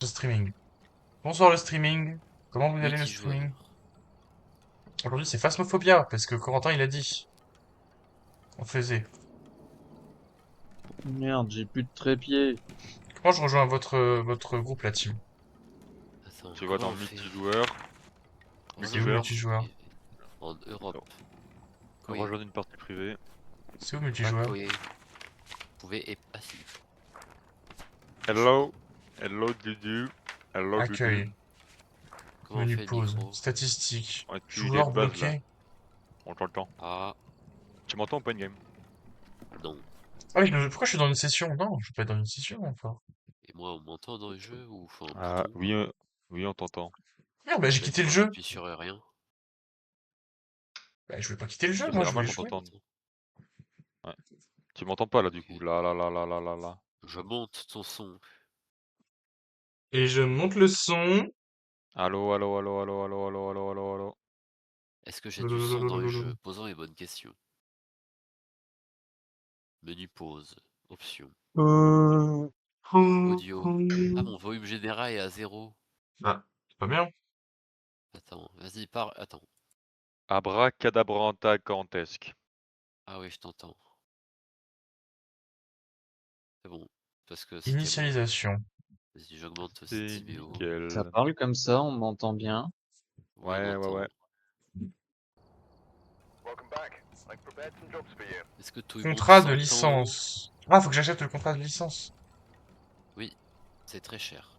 Le streaming. Bonsoir le streaming. Comment vous allez le streaming? Multijoueur. Aujourd'hui c'est Phasmophobia, parce que Corentin il a dit. On faisait. Merde, j'ai plus de trépied. Comment je rejoins votre groupe la team? Attends, Tu vas comment dans on fait? multijoueur, C'est où multivers, multijoueur? En Europe. Oui. rejoindre une partie privée. C'est où multijoueur? Oui. Vous pouvez et passif. Hello, hello Dudu, hello Dudu. Accueil. Comment on Menu fait le pause. micro? Statistiques. On utilise les Joueurs bases là, bloqués. on t'entend. Ah, Tu m'entends ou pas une game? non. Ah oui, mais pourquoi je suis dans une session? Non, je suis pas dans une session encore. Et moi, on m'entend dans le jeu ou faut un Ah bouton? oui, oui on t'entend. Merde, bah j'ai Même quitté le quand jeu. j'appuie sur rien. Bah je voulais pas quitter le jeu, C'est moi je normal voulais qu'on jouer. t'entende. Ouais. Tu m'entends pas là du coup, Ok. là. Je monte ton son. Et je monte le son. Allô. Est-ce que j'ai du son dans le jeu? Posons les bonnes questions. Menu pause. Options. Audio. Ah, mon volume général est à 0. Ah, c'est pas bien. Attends, vas-y, parle. Attends. Abracadabranta gigantesque. Ah oui, je t'entends. C'est bon. Parce que c'était moi. Initialisation. Vas-y, j'augmente aussi C'est Timéo. Ça nickel. parle comme ça, on m'entend bien. Oui, on Ouais. entend. Est-ce que tout le monde Contrat de s'entend? licence. Ah, faut que j'achète le contrat de licence. Oui, c'est très cher.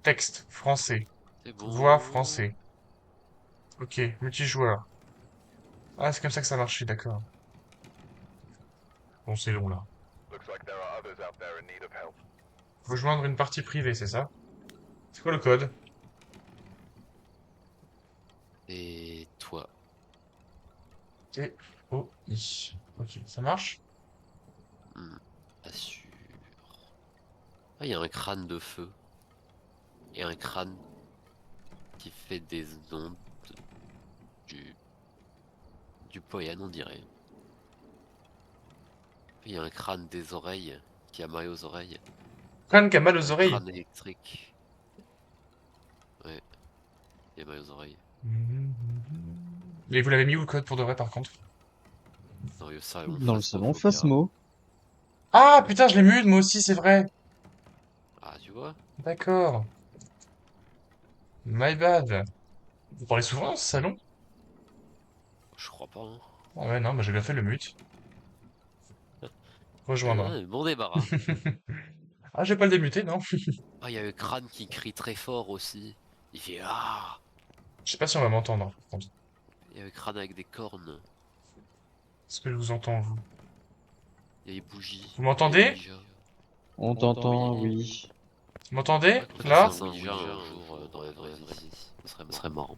Texte, français. C'est Voix, bon. français. Ok, multijoueur. Ah, c'est comme ça que ça marche, d'accord. Bon, c'est long, là. Faut joindre une partie privée, c'est ça? C'est quoi le code? Et toi? T-O-I. Ok, ça marche? Pas sûr. Ah, il y a un crâne de feu. Et un crâne qui fait des ondes du... du poyan, on dirait. Il y a un crâne des oreilles qui a mal aux oreilles. Crâne qui a mal aux Un oreilles. crâne électrique. Ouais, il a mal aux oreilles. Mais vous l'avez mis où le code pour de vrai, par contre? Dans le salon Dans le salon Phasmophobia. Phasmo. Ah, putain, je l'ai mute, moi aussi, c'est vrai. Ah, tu vois? D'accord. My bad. Vous parlez souvent dans ce salon? Je crois pas, hein. Ah ouais, non, bah j'ai bien fait le mute. Rejoindre. Bon débarras. Ah, j'ai pas le démuté, non? Ah, il y a le crâne qui crie très fort aussi. Il fait ah. Je sais pas si on va m'entendre, par contre. Il y a le crâne avec des cornes. Est-ce que je vous entends, vous? Il y a les bougies. Vous Il y a m'entendez? Ouija. On Oui. t'entend, oui. Vous m'entendez? Faudrait qu'on fasse Là? un Ouija un jour dans la vraie vie. Ce serait marrant.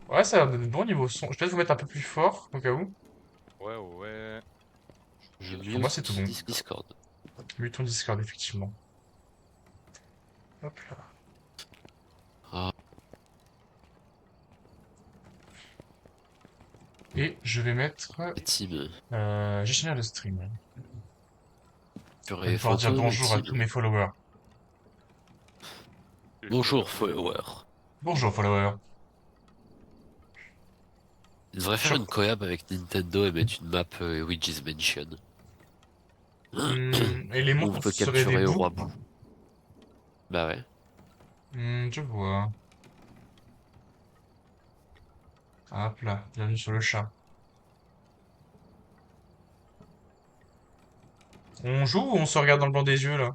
Ouais, ça a l'air d'être bon niveau son. Je vais peut-être vous mettre un peu plus fort, au cas où. Ouais. Je Pour moi, mute c'est tout bon. Discord. Mute ton Discord, effectivement. Hop là. Ah, Et je vais mettre team. gestionnaire de stream. Purée, Je vais pouvoir dire fantôme, bonjour à team. tous mes followers. Bonjour, follower. Bonjour, followers. Il devrait faire Sur... une collab avec Nintendo et mettre une map Luigi's Mansion. Et les Où on monstres peut seraient des capturer le bouts? roi Bou. Bah ouais. Je vois. Hop là, bienvenue sur le chat. On joue ou on se regarde dans le blanc des yeux, là?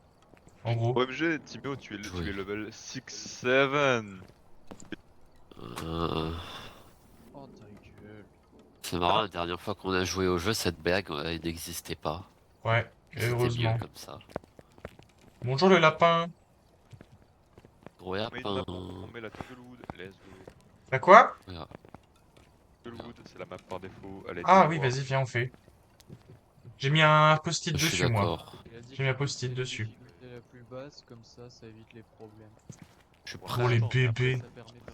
En gros. OMG, Timéo, tu Jouer. es level 6-7. Euh, Oh ta gueule. C'est marrant, la dernière fois qu'on a joué au jeu, cette bague, elle n'existait pas. Ouais, C'était mieux heureusement. comme ça. Bonjour le lapin. Gros On met une map, lapin. on met la Tanglewood, let's go. T'as quoi? Voilà. Tanglewood, c'est la map par défaut, allez, Ah viens oui, voir. vas-y, viens, on fait. J'ai mis un post-it Je suis dessus, moi. d'accord. Il a dit J'ai mis un post-it la dessus. difficulté la plus basse, comme ça évite les problèmes. Je suis Pour Pour les prêt. l'instant, mais après, bébés. Ça permet de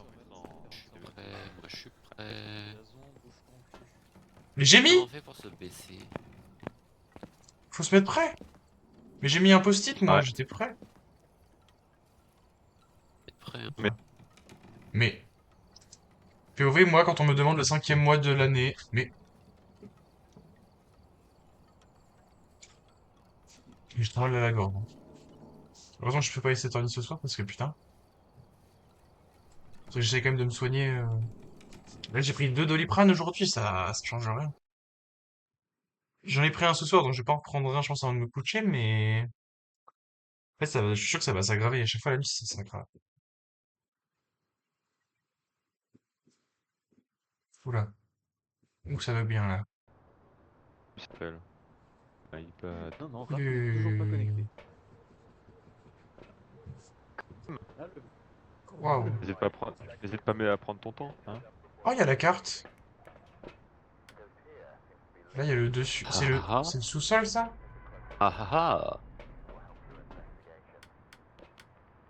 Prêt. Moi, je suis prêt. Jason, bouge ton cul. Mais j'ai Comment mis! on fait pour se baisser? Faut se mettre prêt! Mais j'ai mis un post-it, moi, Ouais. j'étais prêt. près. Hein. Mais, POV, moi, quand on me demande le 5e mois de l'année, mais je travaille à la gorge. Hein. Heureusement que je peux pas essayer de ce soir parce que putain. Parce que j'essaie quand même de me soigner. Là, j'ai pris 2 Doliprane aujourd'hui, ça change rien. J'en ai pris un ce soir, donc je vais pas en reprendre un, je pense, avant de me coucher, mais. En fait, je suis sûr que ça va s'aggraver. À chaque fois, la nuit, ça s'aggrave. Oula. Ouh, ça va bien, là. Il s'appelle iPad. Non, non, Raph n'est toujours pas connecté. Ah, Waouh. N'hésite pas à prendre, n'hésite pas à prendre ton temps, hein. Oh, il y a la carte. Là, il y a le dessus. Ah ah ah. C'est le sous-sol, ça? Ah ah ah.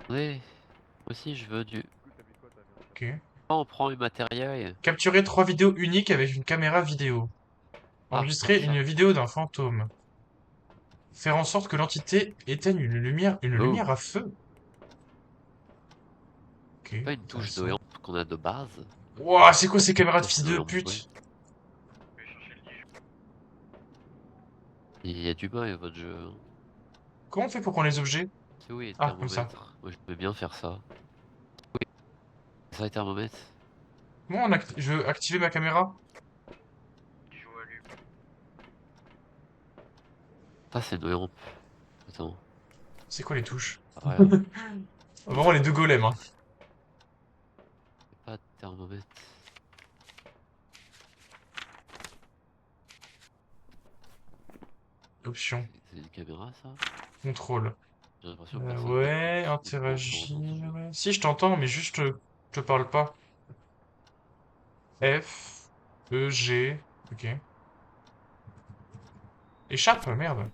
Ouais. Moi aussi, je veux du. Ok. Oh, on prend le matériel. Capturer 3 vidéos uniques avec une caméra vidéo. Ah, Enregistrer comme ça. une vidéo d'un fantôme. Faire en sorte que l'entité éteigne une Oh. lumière à feu. Ok, Pas une touche de intéressant. lampe qu'on a de base. Wouah, c'est quoi ces caméras de Ça, fils c'est de de lampe, ouais. pute? Il y a du mal à votre jeu. Hein. Comment on fait pour prendre les objets? C'est où les Ah, comme ça. thermomètres? Moi, je veux bien faire ça. Oui, ça les thermomètres. Je veux activer ma caméra? Ça, c'est de lampe. Attends. C'est quoi les touches? Ah, regarde. Vraiment les deux golems, hein. Pas de thermomètre. Option. C'est une caméra, ça? Contrôle. J'ai l'impression que personne Ouais, m'écoute. Ou je m'entends dans ce interagir. jeu. Si, je t'entends, mais juste, je te parle pas. F, E, G. Ok. Échappe, merde.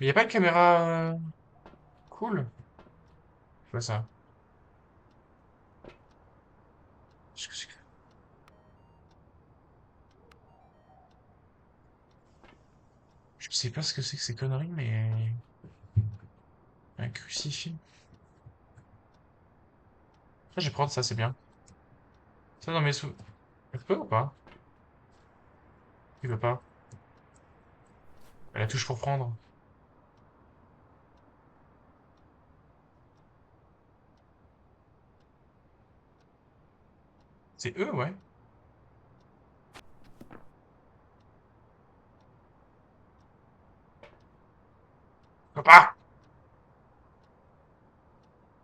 Mais y a pas de caméra cool? Je vois ça. Qu'est-ce que c'est que... Je sais pas ce que c'est que ces conneries, mais... Un crucifix. Ah, je vais prendre ça, c'est bien. Ça dans mes sous... Elle peut ou pas? Il veut pas. Elle la touche pour prendre. C'est eux, ouais. Papa!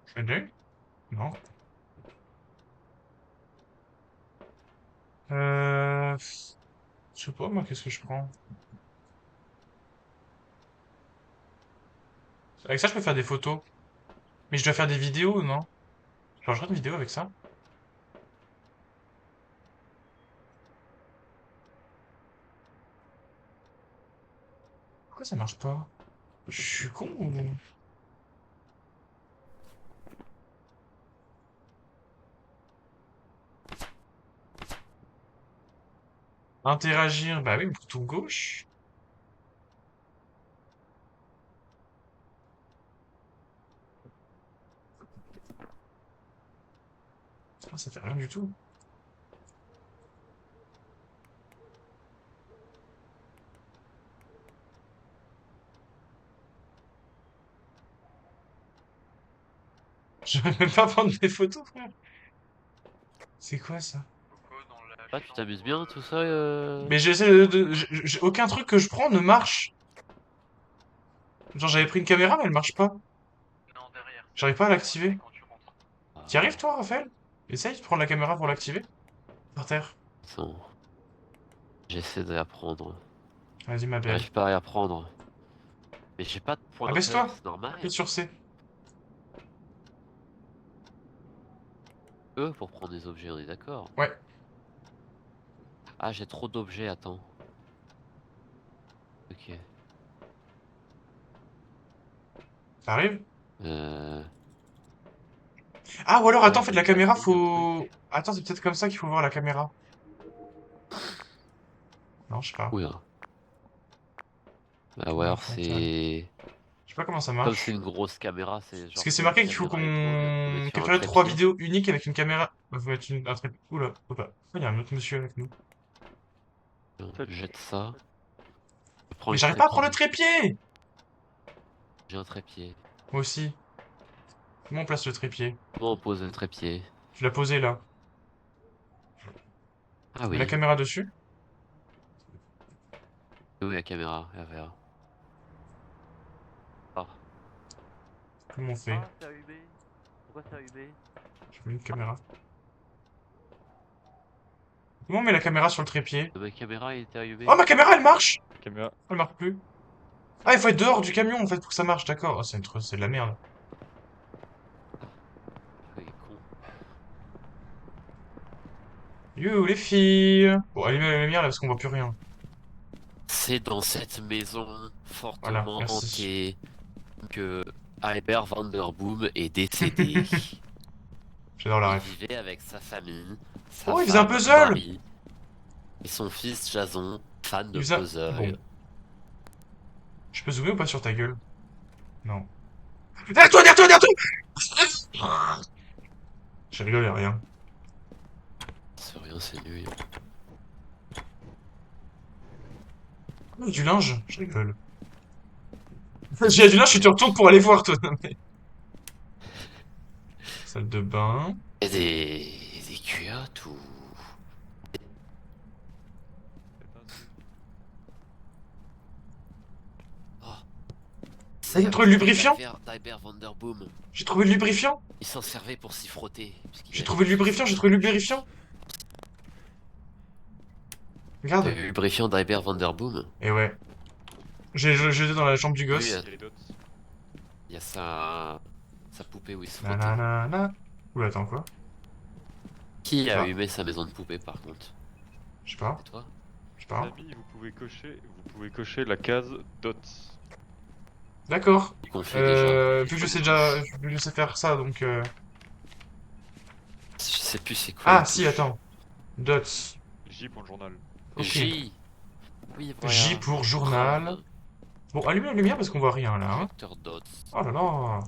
Je fais deux? Non. Euh... Je sais pas, moi, qu'est-ce que je prends? Avec ça, je peux faire des photos. Mais je dois faire des vidéos, non? Genre, je ferai une vidéo avec ça? Pourquoi ça marche pas? Je suis con ou... Interagir, bah oui, bouton gauche. Ah, ça fait rien du tout. Je vais même pas prendre des photos, frère. C'est quoi ça? Ah, tu t'amuses bien, tout ça Mais j'essaie aucun truc que je prends ne marche. Genre, j'avais pris une caméra, mais elle marche pas. J'arrive pas à l'activer. Ah, T'y arrives, toi, Raphaël? Essaye de prendre la caméra pour l'activer. Par terre. attends. J'essaie de réapprendre. Vas-y, ma belle. J'arrive pas à réapprendre. Mais j'ai pas de pointeur, Abaisse-toi. c'est normal. Appuie sur C. Pour prendre des objets, on est d'accord. Ouais. Ah, j'ai trop d'objets, attends. Ok. T'arrives? Euh... Ah, ou alors, Ouais, attends, en fait, j'ai la déjà caméra, fait un faut... truc. Attends, c'est peut-être comme ça qu'il faut voir la caméra. Non, je sais pas. Oula. Bah ouais, Caméra alors frontale. c'est... Je sais pas comment ça Comme marche. c'est une grosse caméra, c'est Parce genre que c'est comme marqué une qu'il faut caméra épaule, faut qu'on mettre sur un capture 3 trépied. vidéos uniques avec une caméra. Faut mettre un trépied. Oula, oula. Il y a un autre monsieur avec nous. Je jette ça. Je prends Mais le j'arrive pas à prendre le trépied. trépied! J'ai un trépied. Moi aussi. Comment on place le trépied? Comment on pose le trépied? Tu l'as posé là. Ah Mets la oui. caméra dessus. Où est la caméra? RVA. Ah. Comment on fait? Ah, c'est allumé. Pourquoi c'est allumé? Je mets une caméra. Comment on met la caméra sur le trépied? Ma caméra elle était allumée. Oh, ma caméra elle marche! Caméra. Elle marche plus. Ah, il faut être dehors du camion en fait pour que ça marche, d'accord. Oh, c'est de la merde. Ah, il est con. You les filles! Bon, allumez la lumière là parce qu'on voit plus rien. C'est dans cette maison Voilà, fortement merci. hantée que Albert Vanderboom est décédé. J'adore la Il ref. vivait avec sa famille, sa Oh, il faisait un femme, puzzle! Marie, et son fils Jason, fan Il de faisait un... puzzle. Bon. Je peux zoomer ou pas sur ta gueule? Non. Derrière toi! J'ai rigolé, rien. C'est rien, c'est nul. Oh, du linge? Je rigole. J'ai du linge, tu te retournes pour aller voir, toi. Non, mais- Salle de bain. Et des culottes ou... Oh. Ah, j'ai trouvé le lubrifiant? D'Albert Vanderboom. J'ai trouvé le lubrifiant? Il s'en servait pour s'y frotter. Puisqu'il J'ai avait trouvé le lubrifiant, j'ai trouvé le lubrifiant. le Regarde. lubrifiant d'Albert Vanderboom. Et ouais. J'ai jeté dans la chambre du Oui, gosse. Les dots. il y a sa poupée où il se frottait. Nanana. Oula, attends, quoi? Qui a Ah. allumé sa maison de poupée par contre? Je sais pas. C'est toi? Je sais pas. Amis, vous pouvez cocher la case dots. D'accord. Qu'on fait déjà. Vu que je sais déjà, vu que je sais faire ça, donc Je sais plus c'est quoi. Ah, les si, touches. attends. Dots. J pour le journal. Ok. J. Oui, voilà. J pour journal. Chrome. Bon, allumez la lumière parce qu'on voit rien, là, hein. Projecteur dots. Oh là là.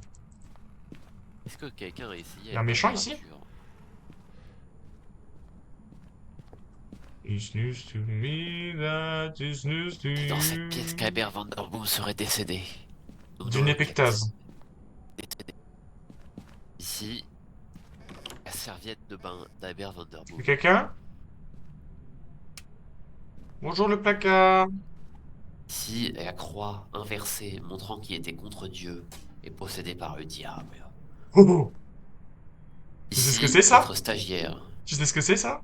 Est-ce que quelqu'un a essayé Y a un la méchant ici? température? It's news to me that is news to C'est dans cette pièce you. qu'Albert Vanderboom serait décédé. Nous D'une dans épectase. l'enquête. Décédé. Ici, la serviette de bain d'Albert Vanderboom. Y'a quelqu'un? Bonjour le placard. Ici, la croix inversée montrant qu'il était contre Dieu et possédé par le diable. Oh, oh. Tu sais Ici, ce que c'est, ça? notre stagiaire. Tu sais ce que c'est ça?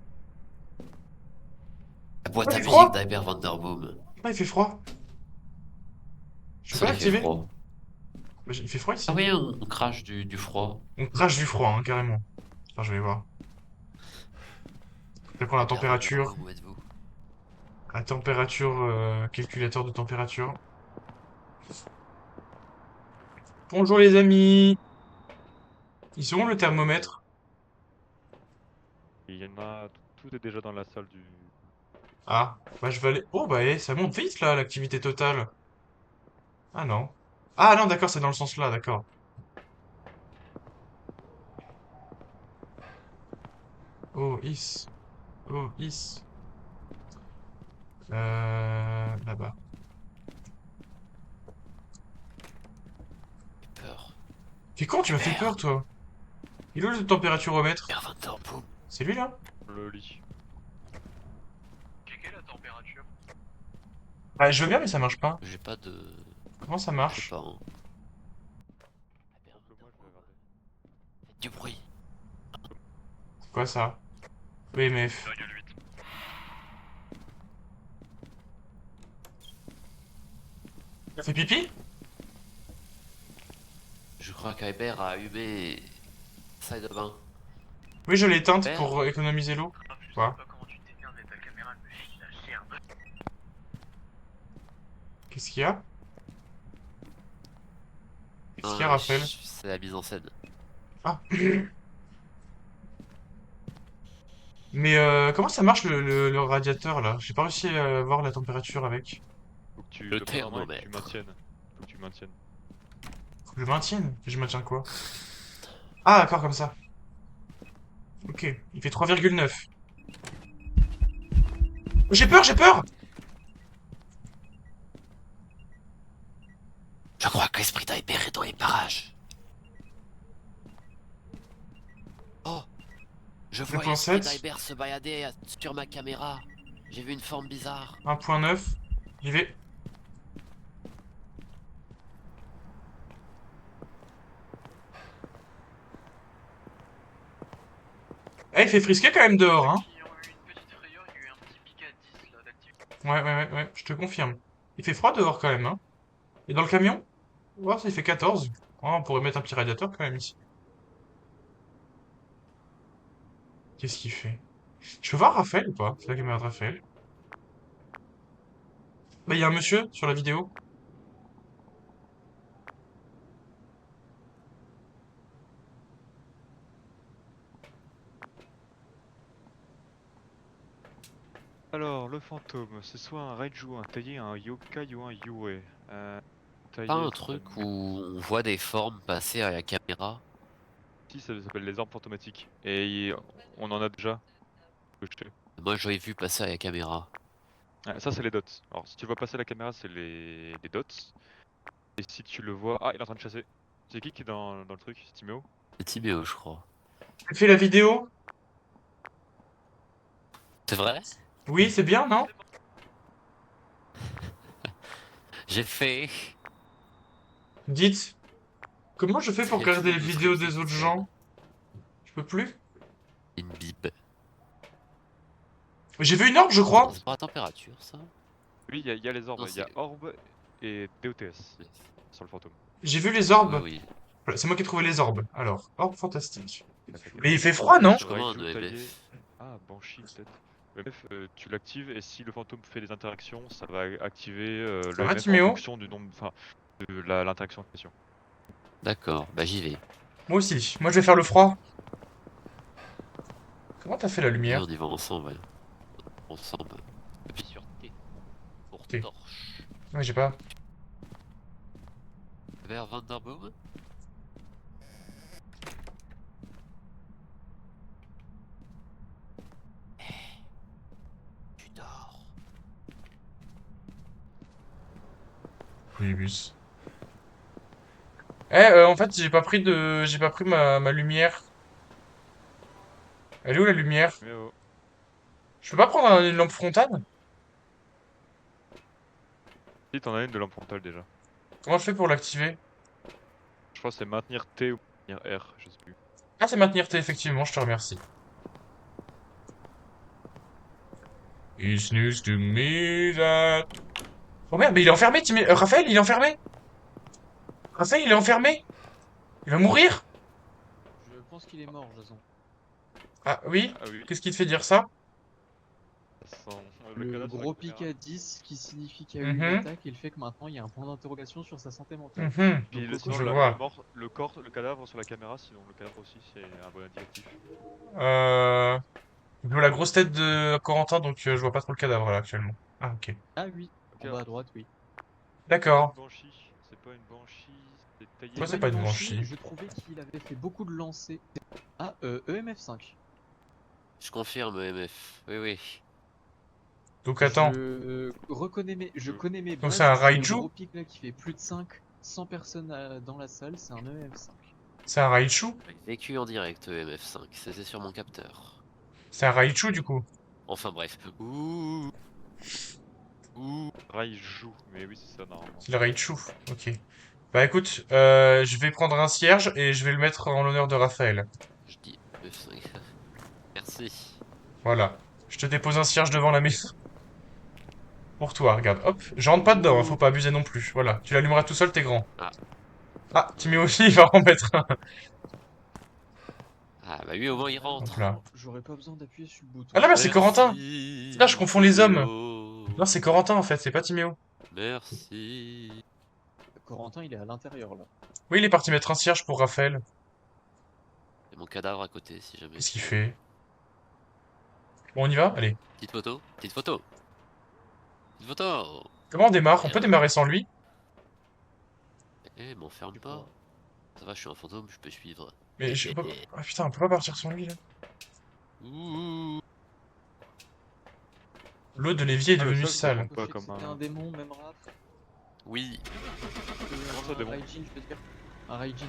La boîte Ah, à il fait musique froid. d'Albert Vanderboom. Ah, il fait froid. Je peux Ça pas il fait l'activer? froid. Bah, il fait froid ici. Ah oui, on crache du froid. On crache du froid, hein, carrément. Enfin, je vais voir. Je vais prendre la Albert température. Vanderboom, où êtes-vous? La température, calculateur de température. Bonjour les amis. Ils sont où le thermomètre? Il y en a. Tout est déjà dans la salle du. Ah, bah je vais aller... Oh bah ça monte vite là, l'activité totale. Ah non. Ah non, d'accord, c'est dans le sens là, d'accord. Oh, is. Oh, is. Là-bas. J'ai peur. T'es con, tu m'as fait peur, toi. Il est où le températuromètre? Albert Vanderboom. C'est lui, là? Le lit. Quelle est la température? Ah, je veux bien, mais ça marche pas. J'ai pas de... Comment ça Je sais marche? pas, hein. Moi, je vais regarder. Faites du bruit. C'est quoi, ça? EMF. Ça fait pipi? Je crois qu'Albert a allumé sa salle de bain. Oui, je l'ai éteinte Père. pour économiser l'eau. Je Quoi? sais pas comment tu t'éteins, mais ta caméra me chie la chair. Qu'est-ce qu'il y a? Qu'est-ce qu'il y a, Ah, Raphaël? c'est la mise en scène. Ah. Mais comment ça marche le radiateur là? J'ai pas réussi à voir la température avec. Faut que tu Le te prends en main et que tu thermomètre. maintiennes. Faut que tu maintiennes. Je maintienne. Je maintiens quoi? Ah, d'accord, comme ça. Ok, il fait 3,9. J'ai peur, j'ai peur! Je crois que l'esprit d'Hyper est dans les parages. Oh, je vois l'esprit 2,7. d'Hyper se balader sur ma caméra. J'ai vu une forme bizarre. 1,9. J'y vais. Eh, il fait frisquer quand même dehors, hein. Qui ont eu une petite frayeur, il y a eu un petit pic à 10 là d'activité. Ouais, je te confirme. Il fait froid dehors quand même, hein. Et dans le camion? Ouais, ça il fait 14. Oh, on pourrait mettre un petit radiateur quand même ici. Qu'est-ce qu'il fait? Je peux voir Raphaël ou pas? C'est la caméra de Raphaël. Bah, il y a un monsieur sur la vidéo. Alors, le fantôme, c'est soit un Raiju, un taillé, un yokai ou un Yue. Pas Taillé, un ça truc s'appelle où on voit des formes passer à la caméra. Si, ça s'appelle les armes fantomatiques. Et on en a déjà. Que je sais. Moi, je l'ai vu passer à la caméra. Ah, ça, c'est les dots. Alors, si tu vois passer la caméra, c'est les dots. Et si tu le vois. Ah, il est en train de chasser. C'est qui est dans le truc? C'est Timéo? C'est Timéo, je crois. J'ai fait la vidéo? C'est vrai? Oui, c'est bien, non? J'ai fait Dites, comment je fais pour très regarder fou les de vidéos script des cette autres scène. gens? Je peux plus? Une bib. J'ai vu une orbe, je crois. C'est pour la température, ça? Oui, il y a les orbes. Non, Il y a c'est... orbe et DOTS sur le fantôme. J'ai vu les Oui, orbes. oui. Voilà, c'est moi qui ai trouvé les orbes. Alors, orbe fantastique. T'as fait Mais il quel fait froid, non? Je commande Raiju un taillé. EMF. Ah, Banshee peut-être. Le EMF, tu l'actives et si le fantôme fait des interactions, ça va activer Ça le va, EMF en Timéo? fonction du nombre, enfin, de l'interaction en question. D'accord, bah j'y vais. Moi aussi. Moi, je vais faire le froid. Comment t'as fait la Et lumière? on y va ensemble. Ouais. Ensemble. Appuie sur T pour T. torche. Ouais, j'ai pas. Vers Vanderboom. Tu dors. Oui, bus. En fait, j'ai pas pris ma lumière. Elle est où la lumière? Mais oh. Je peux pas prendre une lampe frontale? Si t'en as une de lampe frontale déjà. Comment je fais pour l'activer? Je crois que c'est maintenir T ou maintenir R, je sais plus. Ah, c'est maintenir T, effectivement, je te remercie. It's news to me that... Oh merde, mais il est enfermé, Raphaël, il est enfermé! Raphaël, il est enfermé! Il va mourir! Je pense qu'il est mort, Jason. Ah oui? Ah oui, Qu'est-ce qui te fait dire ça? ça sent le Le cadavre sur la gros pic caméra. à 10 qui signifie qu'il y a eu une Mhm, attaque et le fait que maintenant il y a un point d'interrogation sur sa santé mentale. mhm. Donc Puis Coco, sinon Je c'est vois. le corps, le cadavre sur la caméra, sinon le cadavre aussi c'est un bon indicatif. Euh... Je vois la grosse tête de Corentin, donc je vois pas trop le cadavre là actuellement. Ah, ok. Ah oui, Ok, en bas alors à droite, oui. c'est pas une D'accord. banshee, c'est pas une banshee, c'est taillé C'est Moi, pas c'est ou pas une une banshee, banshee. je trouvais qu'il avait fait beaucoup de lancers. Ah, EMF5. Je confirme EMF. Oui, oui. Donc attends. Je connais mes Donc c'est un bases, le Raiju? gros pic là qui fait plus de 100 personnes dans la salle, c'est un EMF5. C'est un Raichu? Vécu en direct EMF5. C'était sur mon capteur. C'est un Raichu du coup. Enfin bref. Ouh. Ouh. Raiju, mais oui c'est ça normalement. C'est le Raichu. Ok. Bah écoute, je vais prendre un cierge et je vais le mettre en l'honneur de Raphaël. Je dis EMF5. Merci. Voilà. Je te dépose un cierge devant la maison. Pour toi, regarde. Hop. Je rentre pas dedans, hein, faut Oh, pas abuser non plus. Voilà. Tu l'allumeras tout seul, t'es grand. Ah. Ah, Timmy aussi, il va en mettre un. Ah bah lui au moins il Hop rentre. là. j'aurais pas besoin d'appuyer sur le Ah bouton. là, bah c'est Corentin. Merci. Là, je confonds les hommes. Timéo. Non, c'est Corentin en fait, c'est pas Timéo. Merci. Corentin, il est à l'intérieur là. Oui, il est parti mettre un cierge pour Raphaël. Et mon cadavre à côté si jamais. Qu'est-ce qu'il fait? Bon, on y va? Allez. Petite photo. Petite photo. Petite photo. Comment on démarre? On peut Rien. démarrer sans lui? Eh, m'enferme Tu pas. pourras. Ça va, je suis un fantôme, je peux suivre. Mais je peux pas... Ah putain, on peut pas partir sans lui là. Ouh. L'eau de l'évier est Ah, le devenue sol, je sale. comprends pas Je sais que comme c'était un- un démon, même Raph. Oui. Comment ça, Un démon? Raijin, je veux dire. Un Raijin.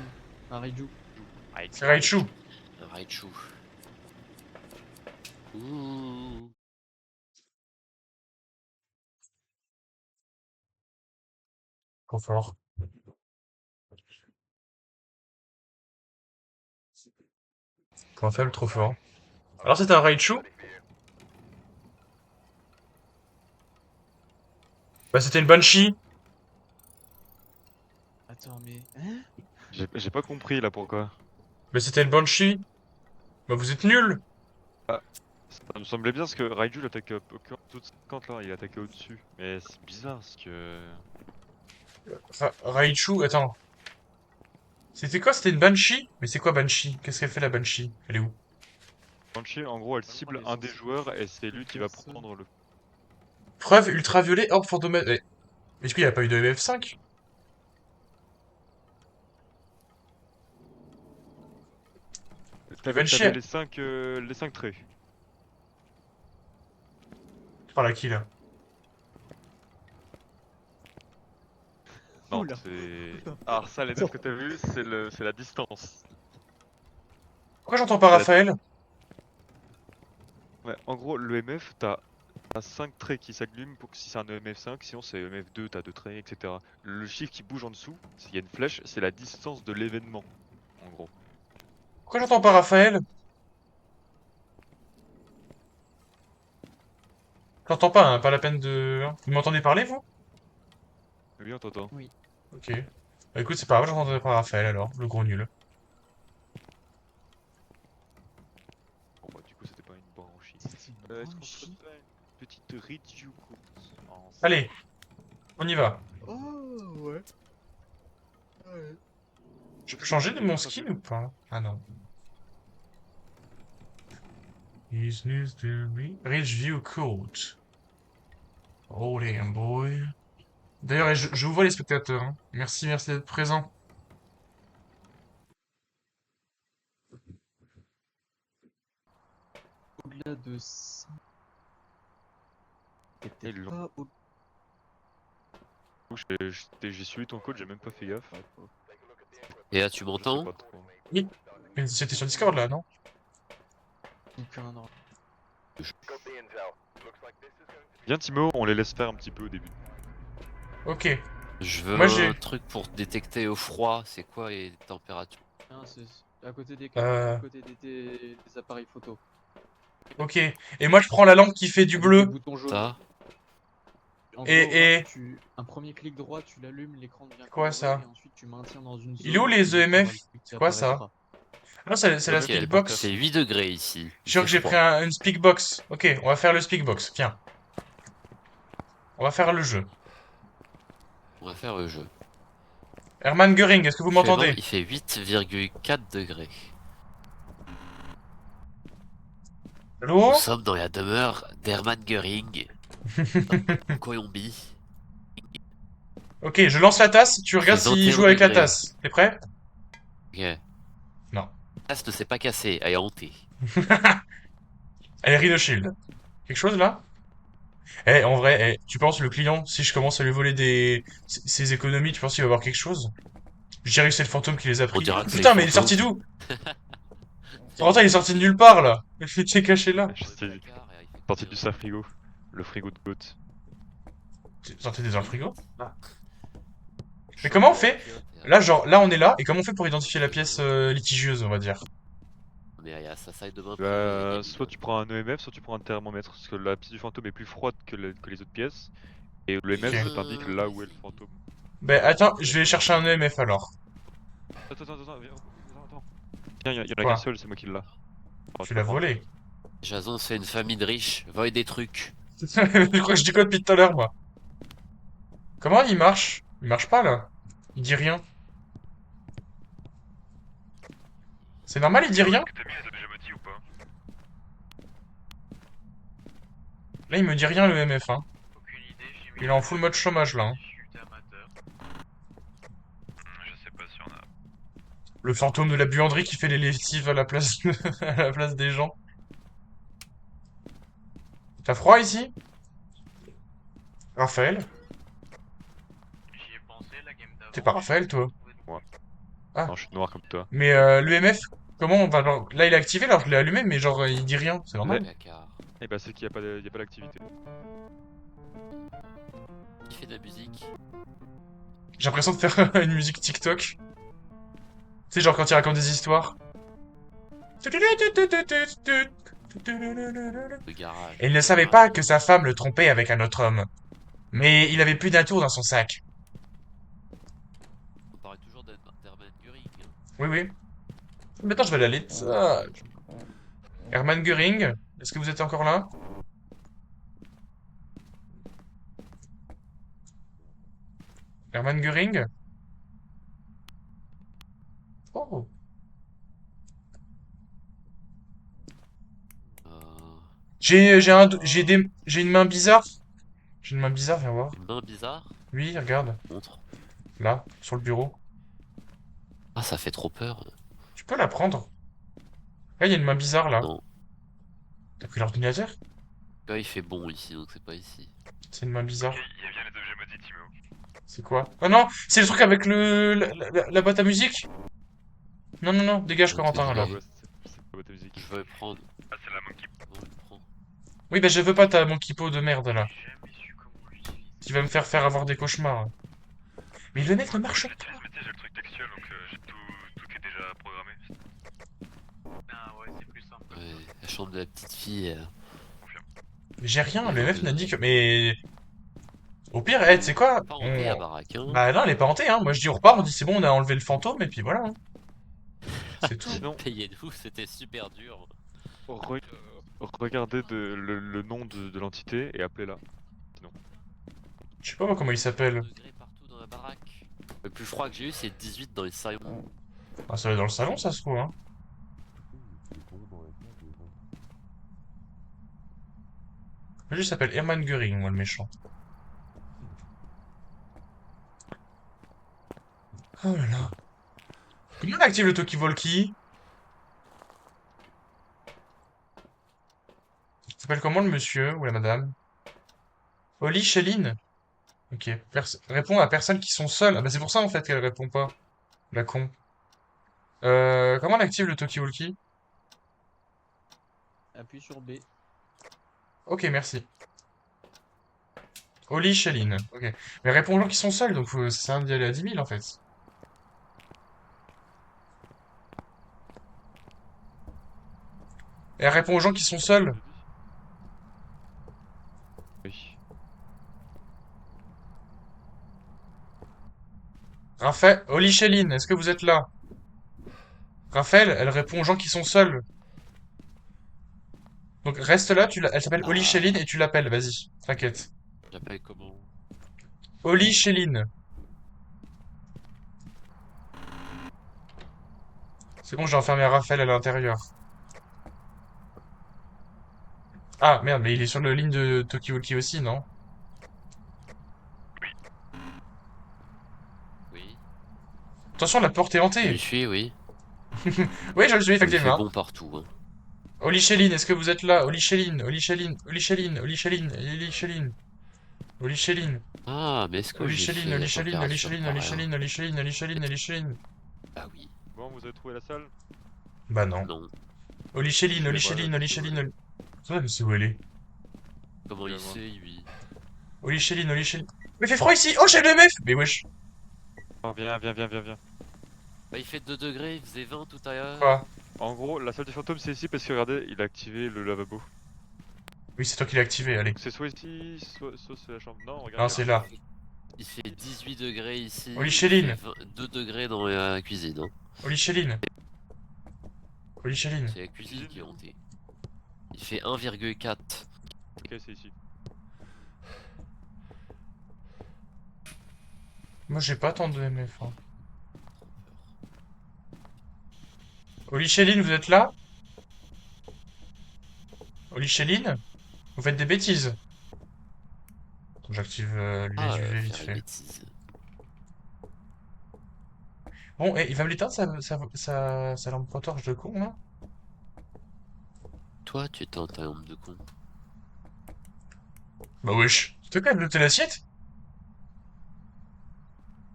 Un Raiju. C'est Raichu. Un Raichu. Ouh. Trop fort. Point faible, trop fort. Alors c'est un Raichu? Bah c'était une Banshee. Attends, mais. Hein? J'ai pas compris là pourquoi. Mais c'était une Banshee. Bah vous êtes nuls. Ça me semblait bien parce que Raiju il attaque au cœur de 50 là, il attaquait au-dessus. Mais c'est bizarre parce que. Raichu, attends. C'était quoi? C'était une Banshee? Mais c'est quoi Banshee? Qu'est-ce qu'elle fait la Banshee? Elle est où? Banshee en gros elle cible un des joueurs et c'est lui qui va Personne. prendre le. Preuve ultraviolet, orbe fantôme. Mais est-ce qu'il n'y a pas eu de MF5? Banshee, T'avais elle... les 5 traits. Tu parles à qui là? Non, Oula. c'est. Alors ça, les deux que t'as vu, c'est la distance. Pourquoi j'entends pas C'est la- Raphaël? Ouais, en gros, le MF, t'as 5 traits qui s'allument pour que si c'est un EMF5, sinon c'est EMF2, t'as 2 traits, etc. Le chiffre qui bouge en dessous, s'il y a une flèche, c'est la distance de l'événement, en gros. Pourquoi j'entends pas Raphaël? J'entends pas, hein, pas la peine de... Vous m'entendez parler, vous? Oui, on t'entend. Ok. Bah écoute, c'est pas grave, j'entendrai pas Raphaël alors, le gros nul. Bon, bah, du coup, c'était pas une Banshee. C'est une Est-ce qu'on se Banshee. refait une petite Riju Allez, on y va. Oh, ouais. Ouais. Je peux changer de mon skin ou pas? Ah non. Is this the Ridge View Court? Oh damn boy. D'ailleurs, je vous vois les spectateurs, hein. Merci, merci d'être présents. Au-delà de ça. Et Peut-être long. pas au- J'ai suivi ton code, j'ai même pas fait gaffe. Et là, tu Je sais m'entends? pas trop. Mais c'était sur Discord là, non? aucun ordre. Viens Timo, on les laisse faire un petit peu au début. Ok. Je veux Moi, j'ai- un truc pour détecter au froid. C'est quoi les températures? Hein, c'est à côté des caméras, Euh, à côté des appareils photo. ok. Et moi, je prends la lampe qui fait du Avec bleu. des boutons jaunes. Ça? En Et- gros, et- Raph, un premier clic droit, tu l'allumes, l'écran devient Quoi, coloré, ça et ensuite tu maintiens dans une zone. Il est où les et dès qu'il y aura EMF? le truc qui C'est quoi, ça apparaîtra. Ah non, c'est la Ok, Il speakbox. fait 8 degrés ici. Je suis sûr que j'ai pris une speakbox. Ok, on va faire le speakbox. Tiens. On va faire le jeu. On va faire le jeu. Hermann Göring, est-ce que vous Il fait bon, m'entendez? il fait 8,4 degrés. Allô? Nous sommes dans la demeure d'Hermann Göring, en Colombie. Ok, je lance la tasse, tu regardes fait s'il 21 joue avec la degrés. tasse. T'es prêt? Ok. Non. La tasse ne s'est pas cassée, elle est hantée. Elle est Rhino Shield. Quelque chose là? Eh, en vrai, tu penses le client, si je commence à lui voler ses économies, tu penses qu'il va avoir quelque chose? Je dirais que c'est le fantôme qui les a On pris. dira que c'est Putain, le mais il est sorti fantôme. d'où? Valentin, il est sorti de nulle part là. Il s'est caché là. Je sais, sorti du sa frigo. Le frigo de Goat. T'es sorti dans le frigo? Mais comment on fait? Là, genre, là on est là, et comment on fait pour identifier la pièce litigieuse, on va dire? Mais il y a sa salle de bain. Bah, soit tu prends un EMF, soit tu prends un thermomètre. Parce que la pièce du fantôme est plus froide que les autres pièces. Et le EMF, Ok. ça t'indique là où est le fantôme. Ben attends, je vais chercher un EMF alors. Attends, viens, attends. Tiens, y en a Quoi? qu'un seul, c'est moi qui l'a. Tu l'as volé. Jason, c'est une famille de riches, vole des trucs. Je crois que je dis quoi depuis tout à l'heure, moi? Comment il marche? Il marche pas là. Il dit rien. C'est normal, il dit rien? T'as mis les objets motifs ou pas? Là, il me dit rien le MF, hein. Aucune idée, j'ai mis Il est en full mode chômage là, hein. difficulté amateur. Je sais pas si on a. Le fantôme de la buanderie qui fait les lessives à la place, à la place des gens. T'as froid ici? Raphaël? J'y ai pensé la game d'avant. T'es pas Raphaël, toi? Moi. Ah. Non, je suis noir comme toi. Mais l'EMF, comment on va... genre, là, il est activé, alors je l'ai allumé, mais genre, il dit rien. C'est normal. Cacard. Et bah c'est qu'il y a pas d'activité. Qui fait de la musique? J'ai l'impression de faire une musique TikTok. Tu sais, genre quand il raconte des histoires. Le garage. Et il ne savait pas que sa femme le trompait avec un autre homme. Mais il avait plus d'un tour dans son sac. On parle toujours d'Hermann Göring. Hein. Oui, oui. Maintenant, je vais aller à l'étage. Hermann Göring, est-ce que vous êtes encore là? Hermann Göring? Oh. Euh, J'ai une main bizarre. J'ai une main bizarre, viens voir. une main bizarre. Oui, regarde. Montre. Là, sur le bureau. Ah, ça fait trop peur. Tu peux la prendre. Là, il y a une main bizarre, là. Non. T'as pris l'ordinateur? Là, il fait bon ici, donc c'est pas ici. C'est une main bizarre. Il y a bien les objets maudits, Timo. C'est quoi? Oh non! C'est le truc avec la boîte à musique? Non, non, non, dégage, Ok, Corentin, alors. ouais. C'est pas ta musique. Je vais le prendre. Ah, c'est la monkey. Bon, je le prends. Oui, bah je veux pas ta Monkey Po de merde, là. J'ai jamais su comment l'utiliser. Qui va me faire avoir des cauchemars. Mais le net ne marche Tu pas. sais, j'ai le truc textuel, donc tout est déjà programmé. Ah ouais, c'est plus simple. Ouais, la chambre de la petite fille. Mais j'ai rien, le MF n'a dit que... Mais... Au pire, tu sais quoi? Pas hanté la baraque, hein. Bah non, elle est pas hantée, hein. Moi, je dis on repart, on dit c'est bon, on a enlevé le fantôme, et puis voilà. Hein. C'est tout. Sinon, Payez-nous, c'était super dur. regardez le nom de l'entité et appelez-la. Je sais pas moi comment il s'appelle. Degrés partout dans la baraque. Le plus froid que j'ai eu, c'est 18 dans les salons. Ah, ça va être dans le salon, ça se trouve, hein. Lui, il s'appelle Hermann Göring, moi, le méchant. Oh là là. Comment on active le Talkie-Walkie? Il s'appelle comment le monsieur ou la madame? Oli Chéline? Ok. Répond à personnes qui sont seules. Ah bah c'est pour ça en fait qu'elle répond pas. La con. Comment on active le Talkie-Walkie? Appuie sur B. Ok, merci. Oli Chéline. Ok. Mais réponds aux gens qui sont seuls, donc ça sert à rien d'y aller à 10 000 en fait. Et elle répond aux gens qui sont seuls. Oui. Raphaël, Oli Chéline, est-ce que vous êtes là? Raphaël, elle répond aux gens qui sont seuls. Donc reste là, elle s'appelle Oli Chéline et tu l'appelles, vas-y. T'inquiète. J'appelle comment? Oli Chéline. C'est bon, j'ai enfermé Raphaël à l'intérieur. Ah, merde, mais il est sur la ligne de Talkie-Walkie aussi, non? Oui. Attention, la porte est Je hantée. le suis, oui. Oui, je le suis, Il fait effectivement. bon partout. Hein. Oli Chéline, est-ce que vous êtes là? Oli Chéline, Oli Chéline, Oli Chéline, Oli Chéline, Oli Chéline, Oli Chéline, Ah, mais est-ce que Oli j'ai Chéline, fait Oli la Chéline, Oli température Chéline, par Oli rien? Chéline, Oli Chéline, Oli Chéline, Oli Chéline. Ah oui. Bon, vous avez trouvé la salle? Bah non. Non. Oli Chéline, Je Oli sais pas, Chéline, là, Oli c'est Chéline, où, Oli... Ça, mais c'est où elle est? Comment il moi. sait, lui? Oli Chéline, Oli Chéline. Mais il fait froid ici! Oh, j'ai le MF! Mais wesh! Oh, viens. Bah, il fait 2 degrés, il faisait 20 tout à l'heure. Quoi? En gros, la salle du fantôme c'est ici parce que regardez, il a activé le lavabo. Oui, c'est toi qui l'as activé, allez. Donc c'est soit ici, soit c'est la chambre. Non, Non, regardez. c'est là. Il fait 18 degrés ici. Oli il Chéline. fait 2 degrés dans la cuisine. Hein. Oli Chéline. Oli Chéline. C'est la cuisine qui est hantée. Il fait 1,4. Ok, c'est ici. Moi, j'ai pas tant de MF. Hein. Oli Chéline, vous êtes là? Oli Chéline? Vous faites des bêtises. J'active les UV vite faire une fait. bêtise. Bon, il va me l'éteindre sa lampe torche de con, là? Toi, tu étais un homme de con. Bah wesh. Tu veux quand même noter l'assiette?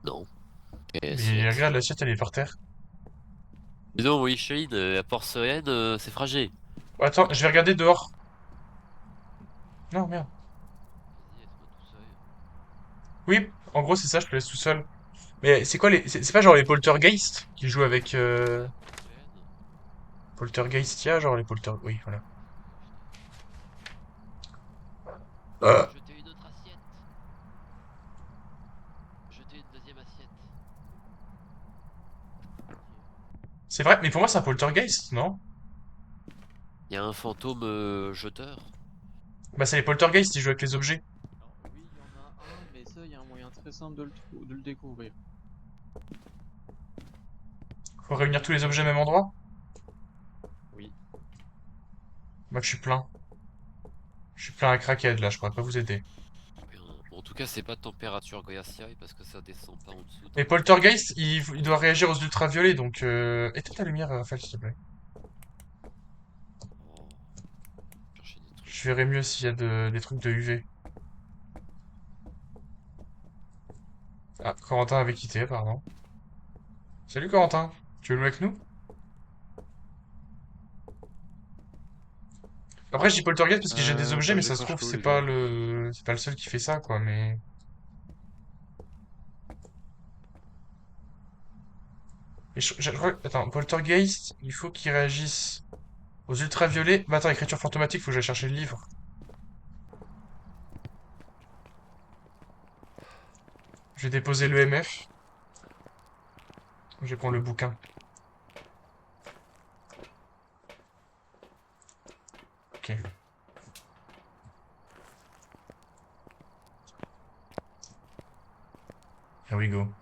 Non. Quelle Mais assiette. regarde, l'assiette, elle est par terre. Dis donc, oui, Shane, la porcelaine, c'est fragile. Attends, je vais regarder dehors. Non, merde. Vas-y, laisse-moi tout seul. Oui, en gros, c'est ça, je te laisse tout seul. Mais c'est quoi les... C'est pas genre les poltergeists qui jouent avec... Porcelaine. Poltergeist, il y a genre les polter... Oui, voilà. Faut Euh, jeter une autre assiette. Jeter une deuxième assiette. c'est vrai, mais pour moi, c'est un poltergeist, non? Il y a un fantôme jeteur. Bah, c'est les poltergeists, ils jouent avec les objets. Alors, oui, il y en a un, mais ça, il y a un moyen très simple de le découvrir. Faut réunir tous les objets au même endroit? Oui. Bah, je suis plein. Je suis plein à craquer, là, je pourrais pas vous aider. Bien. Bon, en tout cas, c'est pas de température glaciale parce que ça descend pas en dessous. Et poltergeist, il doit réagir aux ultraviolets, donc... Éteins ta lumière, Raphaël, s'il te plaît. Oh, chercher des trucs. Je verrai mieux s'il y a des trucs de UV. Ah, Corentin avait quitté, pardon. Salut Corentin, tu veux jouer avec nous? Après, je dis poltergeist parce qu'il jette des objets, Bah, mais ça se j'écran trouve, chaud, c'est les pas gars. le seul qui fait ça, quoi, mais... Attends, poltergeist, il faut qu'il réagisse aux ultraviolets. Bah attends, écriture fantomatique, faut que j'aille chercher le livre. Je vais déposer l'EMF. Je vais prendre le bouquin. Ok. Here we go.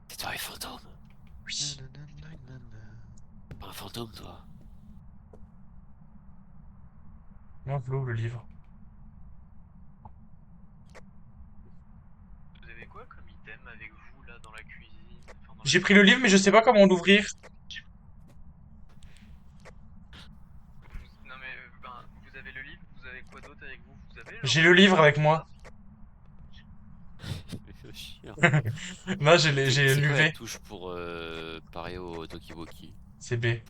C'est toi, les fantômes. Oui. Pas un fantôme, toi. L'enveloppe, le livre. Vous avez quoi comme item avec vous là dans la cuisine? Enfin, dans la J'ai pris le livre, mais je sais pas comment l'ouvrir. Non mais ben, vous avez le livre, vous avez quoi d'autre avec vous? Vous avez genre J'ai le livre avec moi. Le chien. Non, j'ai C'est quoi la l'UV. touche pour parer au Tokiwoki? C'est B.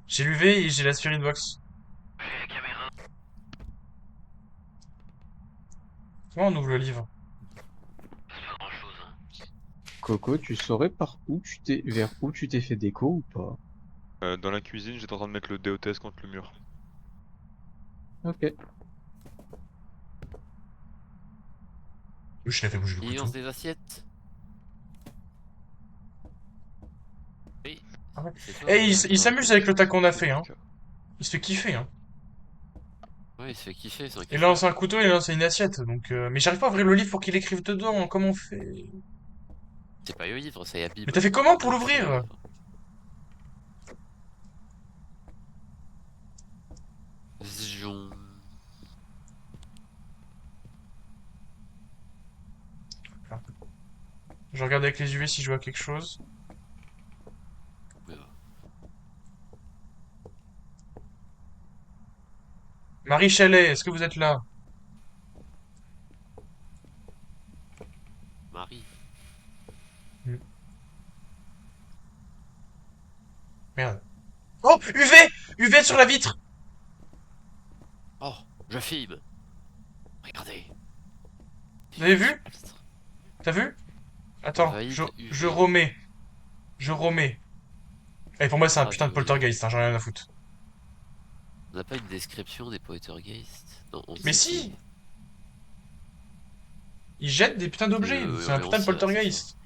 J'ai l'UV et j'ai la Spirit Box. la caméra? Comment on ouvre le livre? C'est pas grand chose hein. Coco, tu saurais vers où tu t'es fait déco ou pas? Dans la cuisine, j'étais en train de mettre le DOTS contre le mur. Ok. Je l'ai fait bouger le Lance couteau. des assiettes. Oui. Ah ouais. C'est toi, Eh, il s'amuse avec le tas qu'on a fait, hein. Délicat. Il se fait kiffer, hein. Ouais, il se fait kiffer, c'est un Il kiffeur. lance un couteau, il lance une assiette, donc... Mais j'arrive pas à ouvrir le livre pour qu'il écrive dedans, comment on fait? C'est pas le livre, c'est la Mais Bible. t'as fait comment pour Ah, c'est le l'ouvrir? livre. Zzion. Je regarde avec les UV si je vois quelque chose. Oula. Marie Chalet, est-ce que vous êtes là? Marie. Hmm. Merde. Oh! UV! UV sur la vitre! Oh, je filme. Regardez. Vous avez vu? T'as vu? Attends, Valide je UV. remets. Je remets. Et pour moi, c'est un putain de Ultraviolet. poltergeist, hein, j'en ai rien à foutre. On n'a pas une description des poltergeists? Non, on Mais sait si! qui. Il jette des putains d'objets, c'est un On putain de sait, ouais, c'est ça. poltergeist.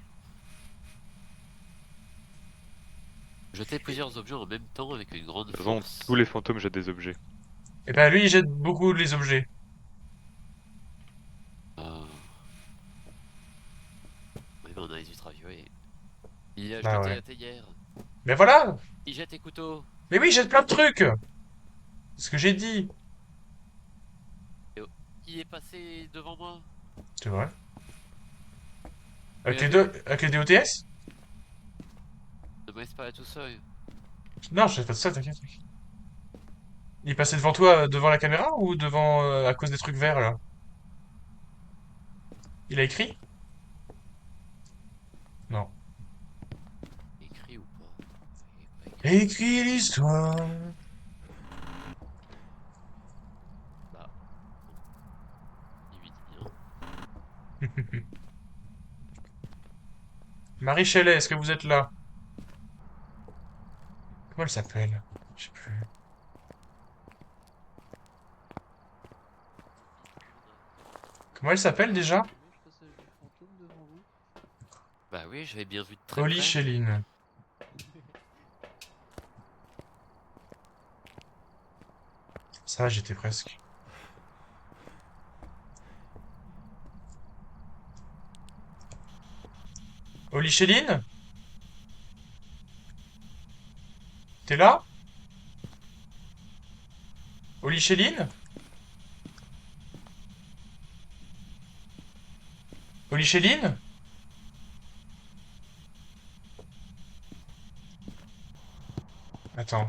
Jeter plusieurs objets en même temps avec une grande De toute façon, force. tous les fantômes jettent des objets. Et ben lui, il jette beaucoup les objets. Ah. Oui, mais on a les ultraviolets. Il a Bah jeté ouais. la théière. Mais voilà! Il jette les couteaux. Mais oui, il jette plein de trucs! C'est ce que j'ai dit. qui est passé devant moi. C'est vrai. Avec Mais les deux, avec les DOTS? Ne me laisse pas tout seul. Non, je sais pas de ça, t'inquiète. Il est passé devant toi, devant la caméra ou devant, à cause des trucs verts là? Il a écrit? Non. Écrit ou pas? Il est pas écrit. Écris l'histoire. Bah, il lui dit non. Marie Shelley, est-ce que vous êtes là? Comment elle s'appelle? Je sais plus. Comment elle s'appelle déjà? Bah oui, j'avais bien vu de très Holly près. Shelline. Ça, j'étais presque. Holly Shelline? T'es là? Holly Shelline? Holly Shelline? Attends.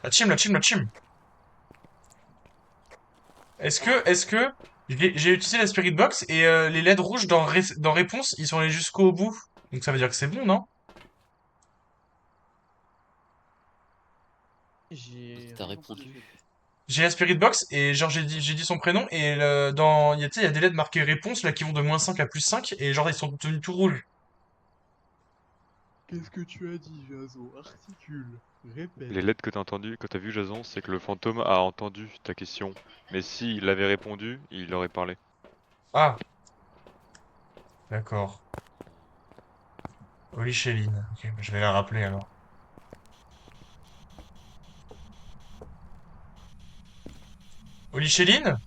La team. Est-ce que, j'ai utilisé la Spirit Box et les LED rouges dans réponse, ils sont allés jusqu'au bout. Donc ça veut dire que c'est bon, non? J'ai T'as rien entendu. répondu. J'ai la Spirit Box et genre j'ai dit son prénom et tu sais, il y a des LED marquées réponse là qui vont de -5 à +5 et genre ils sont tenus tout rouges. Qu'est-ce que tu as dit, Jason? Articule. Répète. Les lettres que t'as entendues, quand t'as vu Jason, c'est que le fantôme a entendu ta question. Mais s'il avait répondu, il aurait parlé. Ah, d'accord. Holly Shelline. Ok, bah, je vais la rappeler alors. Holly Shelline?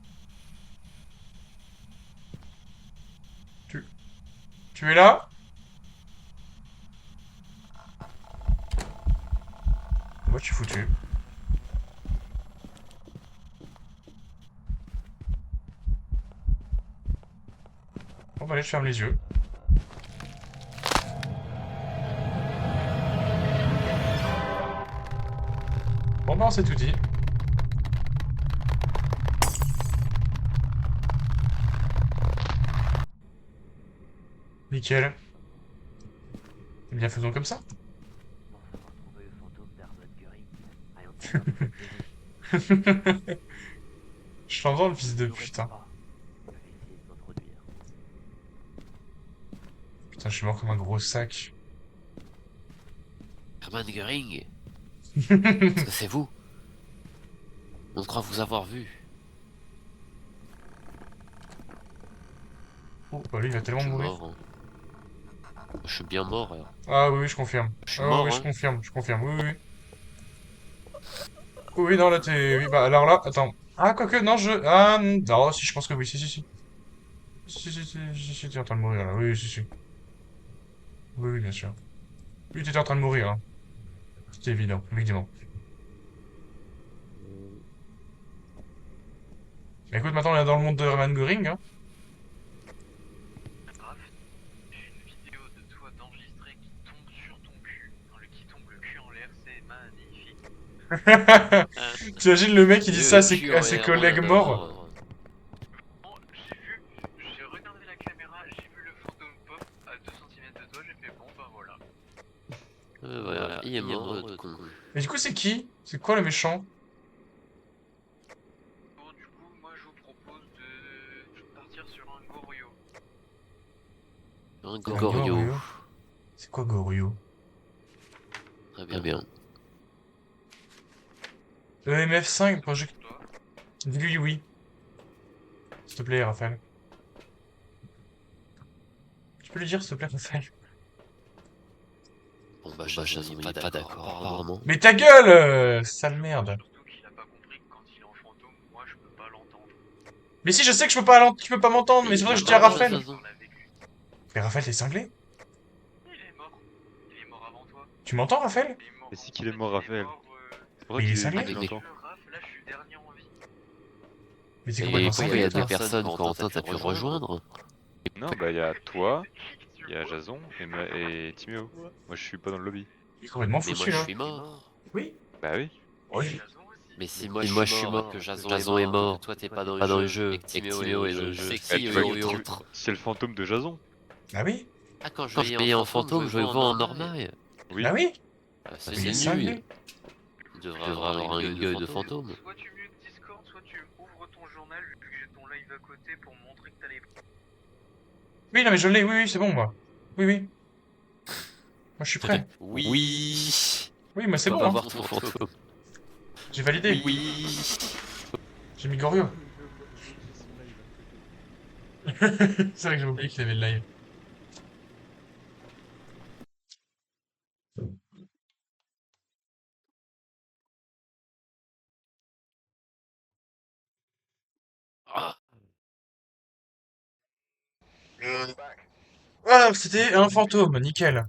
Tu, tu es là? Moi, tu foutu. Bon, bah, allez, je ferme les yeux. Bon, bah, on s'est tout dit. Nickel. Eh bien, faisons comme ça. Je t'entends, le fils de putain. Putain, je suis mort comme un gros sac. Hermann Göring, est-ce que c'est vous? On croit vous avoir vu. Oh, bah, lui, il va Je tellement suis mourir. mort. Hein. Je suis bien mort. Alors. Ah oui, oui, je confirme. Je suis Ah oui, mort. oui, Hein. je confirme, oui, oui. Oui, oui, non, là, t'es... Oui, bah, alors là, attends. Ah, quoique, non, Ah, non, si, je pense que oui, si, si, si. Si, t'es en train de mourir, là. Oui, oui, si, si. Oui, oui, bien sûr. Oui, t'étais en train de mourir, hein. C'était évident, évidemment. Mais écoute, maintenant, on est dans le monde de Hermann Göring, hein. Raph, j'ai une vidéo de toi d'enregistré qui tombe sur ton cul. Qui tombe le cul en l'air, c'est magnifique. T'imagines le mec, il dit ça Le à ses, cul à en ses l'air, moi collègues morts. j'adore. J'ai regardé la caméra, j'ai vu le fantôme pop à 2 cm de toi, j'ai fait bon bah voilà. Voilà, il est mort, le con. Mais du coup, c'est qui? C'est quoi le méchant? Bon, du coup, moi je vous propose de partir sur un Gorio. Un Un Gorio. C'est quoi Goryo? Très bien. EMF5, Project... Toi, Dis-lui oui. S'il te plaît, Raphaël. Tu peux lui dire, s'il te plaît, Raphaël? Bon bah Jason, il est pas d'accord apparemment. Mais ta gueule, sale merde. surtout qu'il a pas compris que quand il est en fantôme, moi je peux pas l'entendre. Mais si, je sais que je peux pas, tu peux pas m'entendre, mais c'est pour ça que je dis à Raphaël. Jason. Mais Raphaël, t'es cinglé? Il est mort. Il est mort avant toi. Tu m'entends, Raphaël? Il est mort. Et si qu'il est mort, Raphaël? C'est pour Mais ça il est qu'il cinglé. qu'il Mais- entend. Raph, là je suis dernier en vie. Mais c'est Et complètement pourquoi il y cinglé, a toi. deux personnes Corentin t'as pu rejoindre? Non, bah il y a toi, il y a Jason et Timéo. Moi je suis pas dans le lobby. Il est complètement Mais fou, moi je celui-là. suis mort. Oui. Bah oui. Oui. Jason aussi. Mais si moi je suis mort, que Jason est mort, que toi t'es pas dans le jeu, et que Timéo est dans le jeu, c'est Bah, qui tu eux vois, autres? c'est le fantôme de Jason. Ah oui. Ah, quand je voyais en fantôme, je le vois en normal. Oui. Bah oui. C'est Mais il est nul. cinglé. Il devrait avoir une gueule de fantôme. Soit tu mutes Discord, soit tu ouvres ton journal vu que j'ai ton live à côté pour montrer que t'as les. Oui, non, mais je l'ai. Oui, oui, c'est bon, moi. Oui, oui. Moi, je suis prêt. Oui. Oui, moi, c'est On bon, va hein. voir ton fantôme. J'ai validé. Oui. J'ai mis Gorio. C'est vrai que j'ai oublié qu'il avait le live. Ah. Voilà, c'était un fantôme, nickel.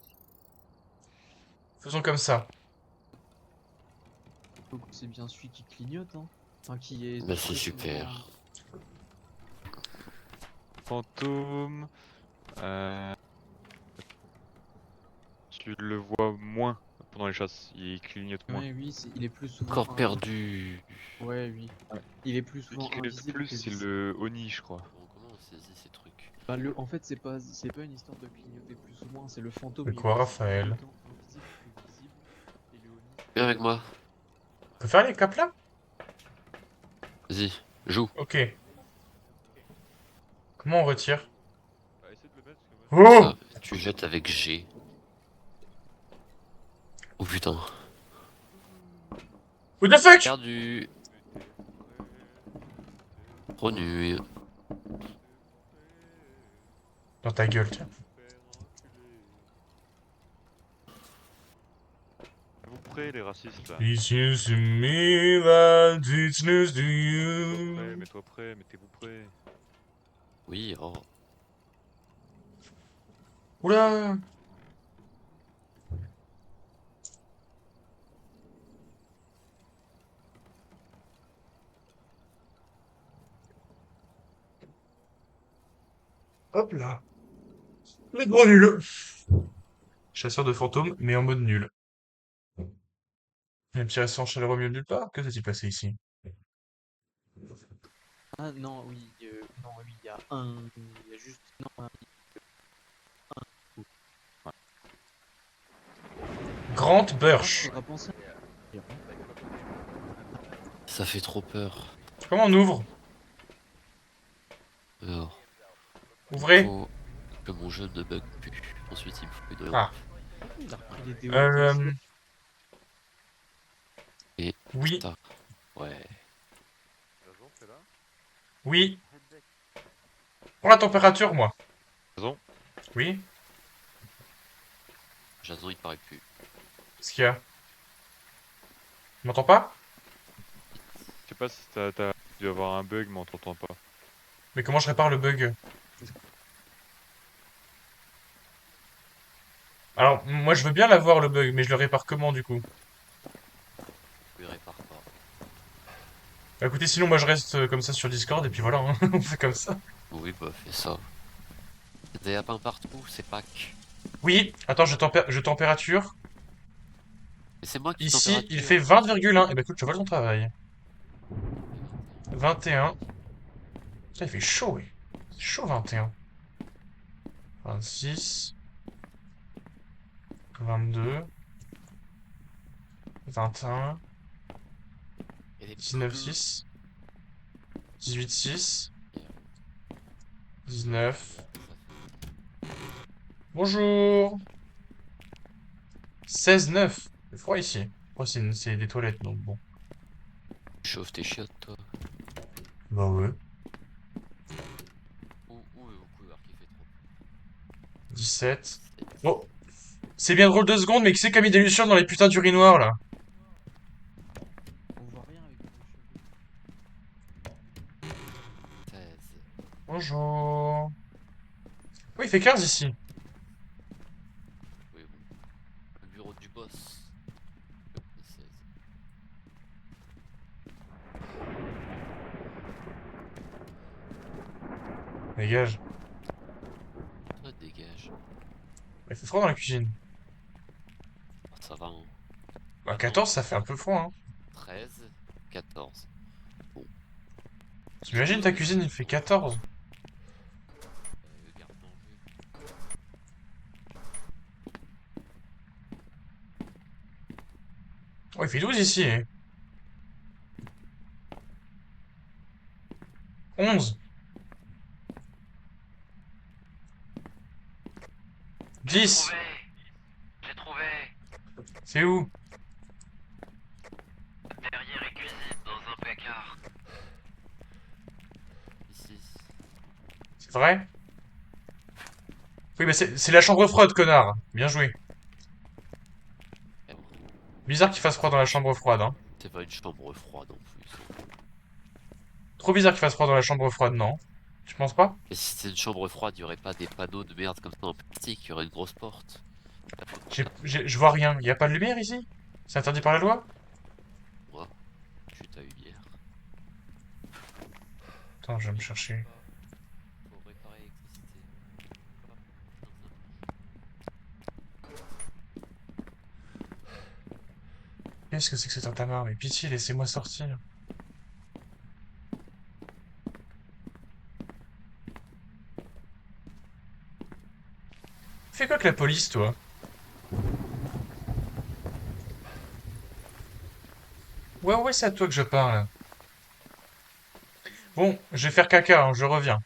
Faisons comme ça. Donc c'est bien celui qui clignote, hein. Enfin, qui est. Bah c'est super. Fantôme. Euh, Tu le vois moins pendant les chasses, il clignote moins. Ouais, oui, il est plus souvent. Encore perdu. Ouais, oui. Il est plus Celui souvent qui clignote invisible plus, que c'est visible. le Oni, je crois. Comment on saisit ces trucs? Bah, en fait, c'est pas une histoire de clignoter plus ou moins, c'est le fantôme. C'est Il quoi, est Raphaël? autant invisible que visible. Et le Oni, Viens avec moi. On peut faire les capes là? Vas-y, joue. Ok. Comment on retire? Bah, essaie de le mettre, parce que moi, Oh! Ça, tu jettes avec G. Oh putain. What the fuck? Perdu. Trop nul. Dans ta gueule, tiens. Vous prêts, les racistes, là? It seems to me that it's news to Mets-toi prêt, you. mets-toi prêt, mettez-vous prêts. Oui, oh. Oula! Hop là. Les gros nuls. Chasseur de fantômes, mais en mode nul. Un petit restaurant chaleureux au milieu de nulle part? Que s'est-il passé ici? Ah non, oui, non, oui, il y a un. Il y a juste. Non, un. Grant Ah, Birch. faudra penser. Ça fait trop peur. Comment on ouvre? Alors, il Ouvrez. faut que mon jeu ne bug plus. Ensuite, il me faut une Ah. Il a repris les déos. Euh... Et Oui. ça. Ouais. Jason, t'es là? Oui. Pour la température, moi. Jason? Oui. Jason, il paraît plus. Qu'est-ce qu'il y a? Tu m'entends pas? Je sais pas si t'as dû avoir un bug, mais on t'entend pas. Mais comment je répare le bug? Alors, moi je veux bien l'avoir le bug, mais je le répare comment du coup? Je le répare pas. Bah écoutez, sinon moi je reste comme ça sur Discord et puis voilà, hein, on fait comme ça. Oui, bah, fais ça. Il y a des lapins partout, c'est Pâques. Oui, attends, je température. Mais c'est moi qui Ici, il température. fait 20,1. Eh ben écoute, je vois ton travail. 21. Putain, il fait chaud, oui. C'est chaud 21. 26. 22. 21. Il y a des 19,6. 18,6. 19. Bonjour. 16,9. C'est froid ici. Oh, c'est des toilettes, donc bon. Chauffe tes chiottes, toi. Bah ouais. Où est vos couloirs qui fait trop 17. Oh. C'est bien drôle 2 secondes, mais qui c'est qui a mis des lucioles dans les putains d'urinoirs, là? On voit rien avec les cheveux. 16. Bonjour. Oui, il fait 15 ici. Oui, bon. Le bureau du boss. 16. Dégage. Ah, dégage. Il fait froid dans la cuisine. Ah, ça va, hein. Bah, Ah non, 14, ça fait un peu froid, hein. 13, 14. Bon, T'imagines ta cuisine, il fait 14. garde-manger. Oh, il fait 12 ici, hein. 11. J'ai 10. trouvé. J'ai trouvé. C'est où? Derrière et cuisine dans un placard. Ici. C'est vrai? Oui, bah c'est la chambre froide, connard. Bien joué. Eh bon, Bizarre qu'il fasse froid dans la chambre froide, hein. c'est pas une chambre froide en plus, hein. Trop bizarre qu'il fasse froid dans la chambre froide, non? Tu penses pas? Et si c'était une chambre froide, il y aurait pas des panneaux de merde comme ça en plastique, il y aurait une grosse porte. Je vois rien. Y a pas de lumière ici? C'est interdit par la loi? Moi, je suis ta lumière. Attends, je vais me chercher. Faut réparer l'électricité. Qu'est-ce que c'est que cet entamar? Mais pitié, laissez-moi sortir. Fais quoi que la police, toi? Ouais, ouais, c'est à toi que je parle. Bon, je vais faire caca, hein, je reviens.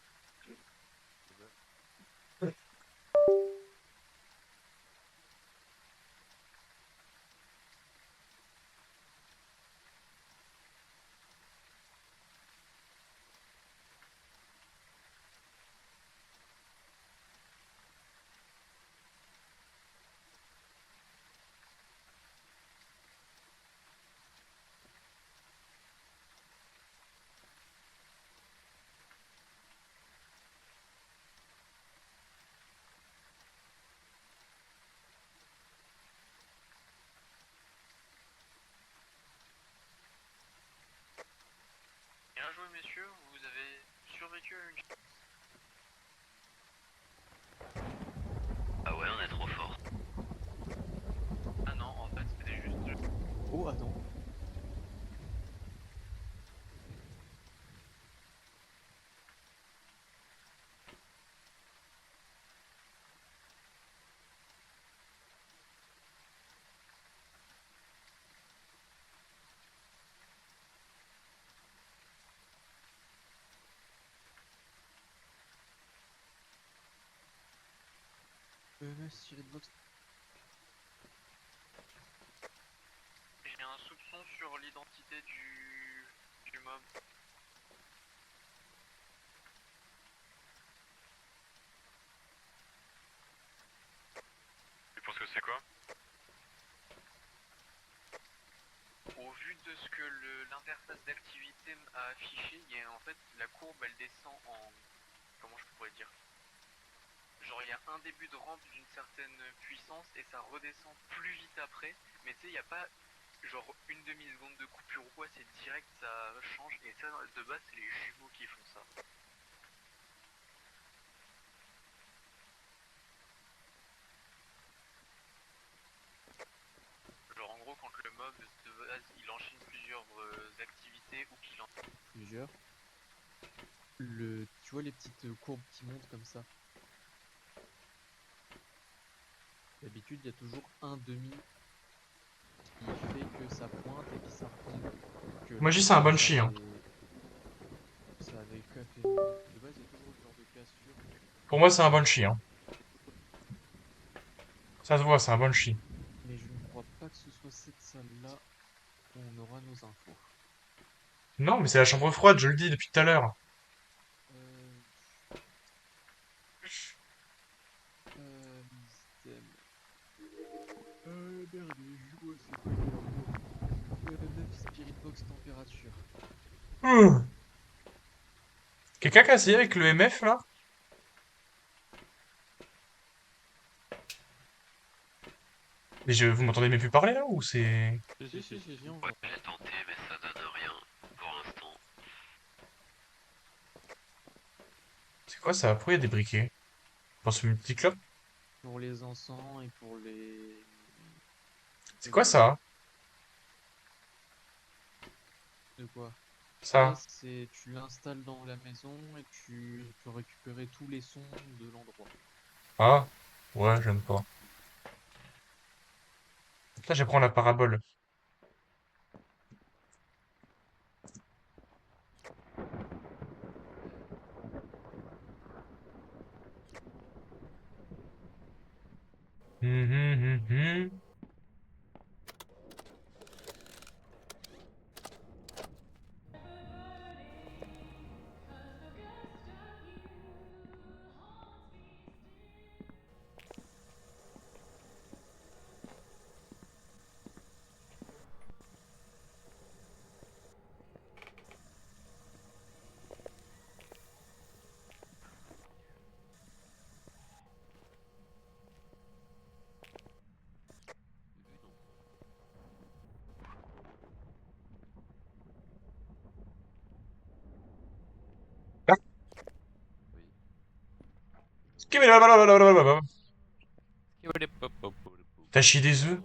Bien joué, messieurs. Vous avez survécu à une. Ah ouais, on est trop fort. Ah non, en fait, c'était juste. Oh, attends. Tiré de box. J'ai un soupçon sur l'identité du mob. Tu penses que c'est quoi? Au vu de ce que l'interface d'activité a affiché, il y a en fait la courbe elle descend en. Comment je pourrais dire? Genre il y a un début de rampe d'une certaine puissance et ça redescend plus vite après, mais tu sais, il n'y a pas genre une demi-seconde de coupure ou quoi, c'est direct, ça change et ça de base c'est les jumeaux qui font ça. Genre en gros quand le mob de base il enchaîne plusieurs activités ou qu'il en. Plusieurs. Tu vois les petites courbes qui montent comme ça. D'habitude, il y a toujours un demi qui fait que ça pointe et que ça retombe. Que Moi, là, je dis c'est un banshee, hein. Ça avait fait. De base, il y a toujours ce genre de cassure. Pour moi, c'est un banshee, hein. Ça se voit, c'est un banshee. Mais je ne crois pas que ce soit cette salle-là où on aura nos infos. Non, mais c'est la chambre froide, je le dis depuis tout à l'heure. Euh... Système. Merde, je vois, c'est pas grave. 9 Spirit Box température. Quelqu'un qui a essayé avec le MF, là? Mais vous m'entendez même plus parler, là, ou c'est... Si, on Ouais, j'ai tenté mais ça donne rien pour l'instant. C'est quoi ça? Pourquoi il y a des briquets? Je pense une petite clope. Pour les encens et pour les... C'est quoi ça? De quoi? Ça, Ça? c'est... Tu l'installes dans la maison et tu peux récupérer tous les sons de l'endroit. Ah? Ouais, j'aime pas. Là, je vais prendre la parabole. Hum, hum, hum, hum. Ah. T'as chié des œufs?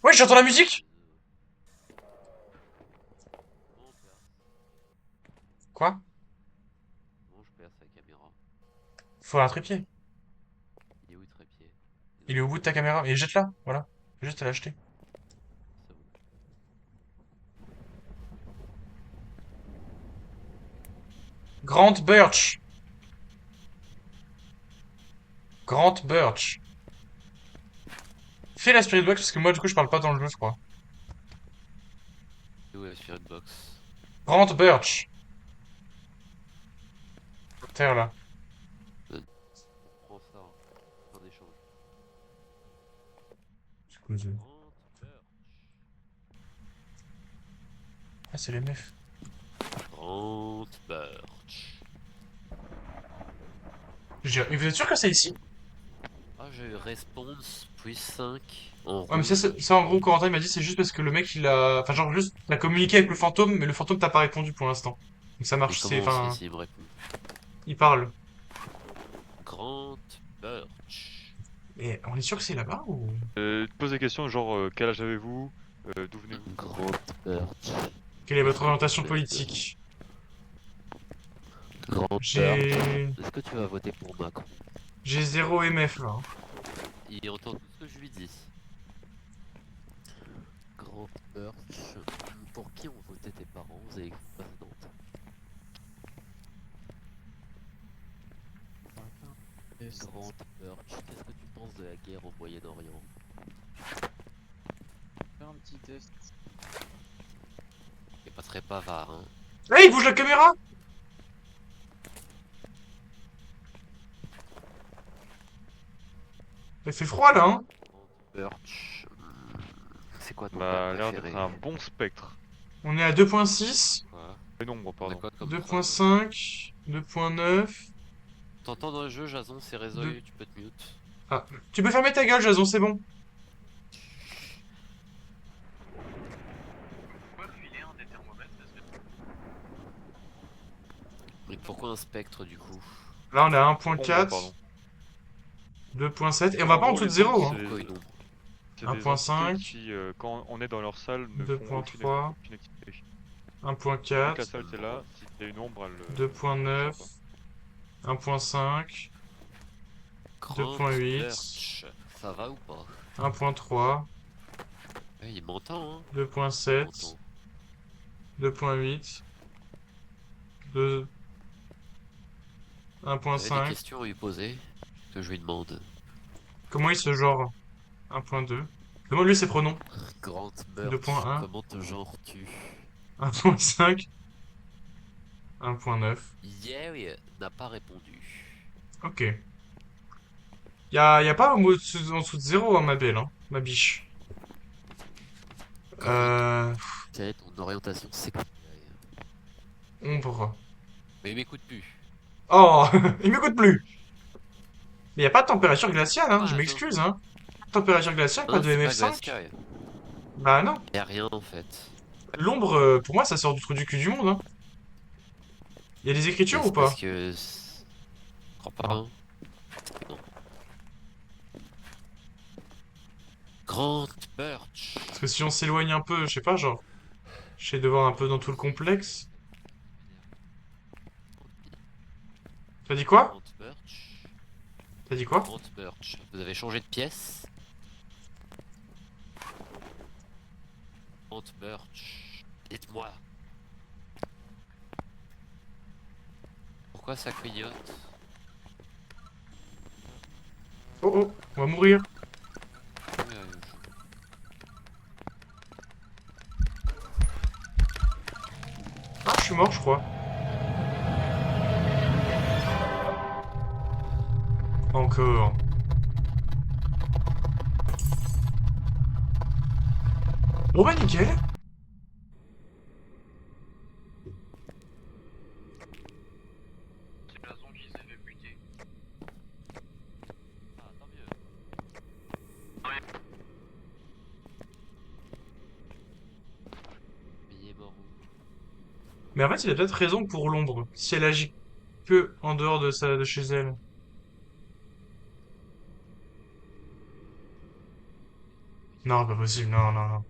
Ouais, j'entends la musique! Quoi? Comment je perce la caméra? Faut un trépied. Il est où le trépied? Il est au bout de ta caméra. Et jette-la, voilà. Juste à l'acheter. Ça bouge. Grant Birch. Grant Birch. Fais la Spirit Box parce que moi, du coup, je parle pas dans le jeu, je crois. C'est où la Spirit Box? Grant Birch. Terre là. Prends ça en échange. Excusez. Grant Birch. Ah, c'est les meufs. Grant Birch. Mais vous êtes sûr que c'est ici? Ah, j'ai eu response plus 5 en Ouais, mais rouge. ça, en gros, Corentin il m'a dit, c'est juste parce que le mec, il a. Enfin, genre, juste, il a communiqué avec le fantôme, mais le fantôme t'a pas répondu pour l'instant. Donc ça Et marche, c'est. comment on sait Enfin, s'il me répond? il parle. Grant Birch. Mais on est sûr que c'est là-bas ou. Tu te poses des questions genre quel âge avez-vous? D'où venez-vous? Grant Birch. Quelle est votre orientation politique? Grant Birch. J'ai. Est-ce que tu vas voter pour Macron? J'ai 0 MF là. Il entend tout ce que je lui dis. Grant Birch. Pour qui ont voté tes parents aux élections précédentes? Grant Birch. Qu'est-ce que tu penses de la guerre au Moyen-Orient? Fais un petit test. T'es pas très bavard, hein? Hey, il bouge la caméra! Il fait froid là, hein? Grant Birch. C'est quoi ton M'a plat l'air préféré? d'être un bon spectre. On est à 2.6, Quoi? Mais non, moi, On a pardon. quoi comme 2.5, 2.9. T'entends dans le jeu, Jason, c'est résolu, tu peux te mute. Ah, tu peux fermer ta gueule, Jason, c'est bon. Pourquoi filer un des thermomètres? Parce que Mais pourquoi un spectre du coup? Là, on est à Ombre, 1.4, pardon. 2.7, et on va pas en dessous de les 0, ombres, hein. c'est- Pourquoi une ombre? C'est 1.5. des entités qui, quand on est dans leur salle, ne font 2.3, aucune activité. Donc la 1.4, salle c'est là, s'il y a une ombre, elle... 2.9, sort 1.5, Grant 2.8, Birch, ça va ou pas? 1.3, Eh, il m'entend, hein? Il 2.7, m'entend. 2.8, 2, Vous avez des 1.5. questions à lui poser? Que je lui demande. Comment il se genre? 1.2. Demande-lui ses pronoms. Grant Birch, 2.1, comment te genres-tu? 1.5, 1.9. Yay n'a pas répondu. Ok. Y a pas en dessous de 0, hein, ma belle, hein, ma biche. Grant, Euh... quelle est ton orientation sexuelle? Ombre. Mais il m'écoute plus. Oh, il m'écoute plus. Mais y a pas de température glaciale, hein, Ah, je attends. m'excuse, hein. Température glaciale, pas Non, de c'est pas MF5. glacial. Bah non. Y'a rien en fait. L'ombre, pour moi, ça sort du trou du cul du monde, hein. Y a des Mais écritures ou c'est parce pas? que. Je crois pas, Ah. hein. Non. Grande Birch. Parce que si on s'éloigne un peu, je sais pas, genre, j'essaie de voir un peu dans tout le complexe. T'as dit quoi? Grande Birch. T'as dit quoi? Grande Birch. Vous avez changé de pièce? Grande Birch. Dites-moi. Pourquoi ça clignote? Oh oh, on va mourir. Euh, Ah, je suis mort, je crois. Encore. Bon bah nickel. C'est Jason qui s'est fait buter. Ah, tant mieux. Mais il est mort où? Mais en fait, il a peut-être raison pour l'ombre. Si elle agit que en dehors de chez elle. Non, pas possible, non, non, non.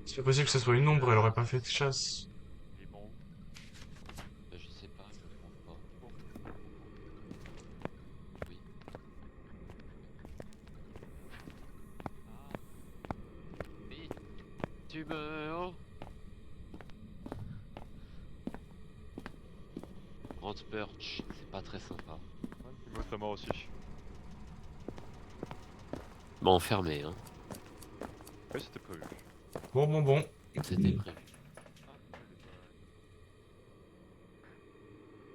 C'est pas possible que ce soit une ombre, elle aurait pas fait de chasse. Il est mort où? Je sais pas, je le trouve pas. Oui. Oui. Tu meurs. Grande Birch. C'est pas très sympa. Ouais, Timo serait mort aussi. Bah enfermé, hein. Ouais, c'était prévu. Bon, bon, bon. C'était prévu.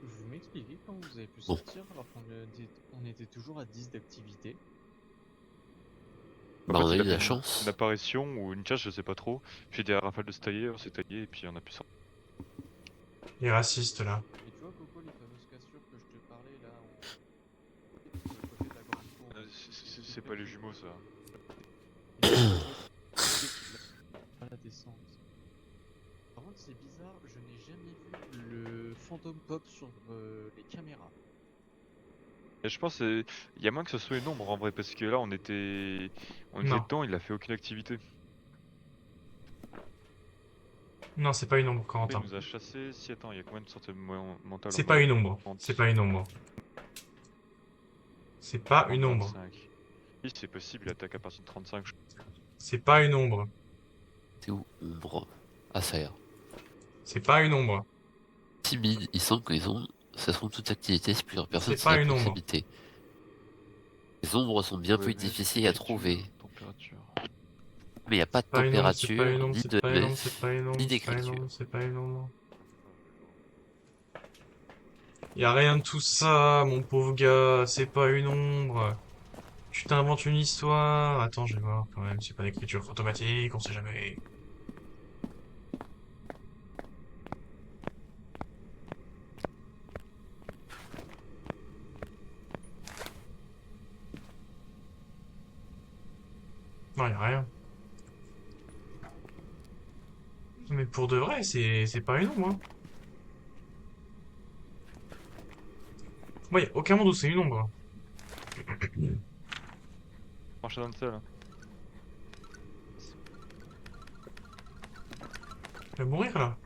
Vous m'expliquez quand vous avez pu Bon. sortir alors on était toujours à 10 d'activité? Bah on a eu de la Une chance. apparition ou une chasse, je sais pas trop. Puis j'ai dit à Rafale de se tailler, on s'est taillé et puis on a pu sortir. Les racistes, là. Et tu vois, Coco, les fameuses cassures que je te parlais là, sur le côté de la grande tour, C'est pas les jumeaux ça. à la descente. Par contre, c'est bizarre, je n'ai jamais vu le fantôme pop sur les caméras. Et je pense qu'il y a moins que ce soit une ombre en vrai, parce que là on était Non. dedans, il a fait aucune activité. Non, c'est pas une ombre, Il Corentin. nous a chassé. Si, attends, il y a combien de sortes mentales C'est pas une ombre. C'est pas une ombre. C'est pas une ombre. 35. Oui, c'est possible, il attaque à partir de 35. C'est pas une ombre. C'est où ombre? Ah ça y est. C'est pas une ombre. Timide, il semble qu'ils ont. Ça semble toute activité si plusieurs personnes C'est sont à pas une ombre. proximité. Les ombres sont bien plus difficiles à trouver. Température. Mais il n'y a pas de Pas une ombre, c'est pas température, une ombre, ni c'est de pas une ombre, c'est pas une ni ombre, c'est pas une d'écriture. ombre, c'est pas une ombre. Y a rien de tout ça, mon pauvre gars, c'est pas une ombre. Tu t'inventes une histoire. Attends, je vais voir quand même, c'est pas d'écriture automatique, on sait jamais. Non, y a rien. Mais pour de vrai, c'est pas une ombre, hein. Moi, y a aucun monde où c'est une ombre. Marcher dans le sel. Je vais mourir là.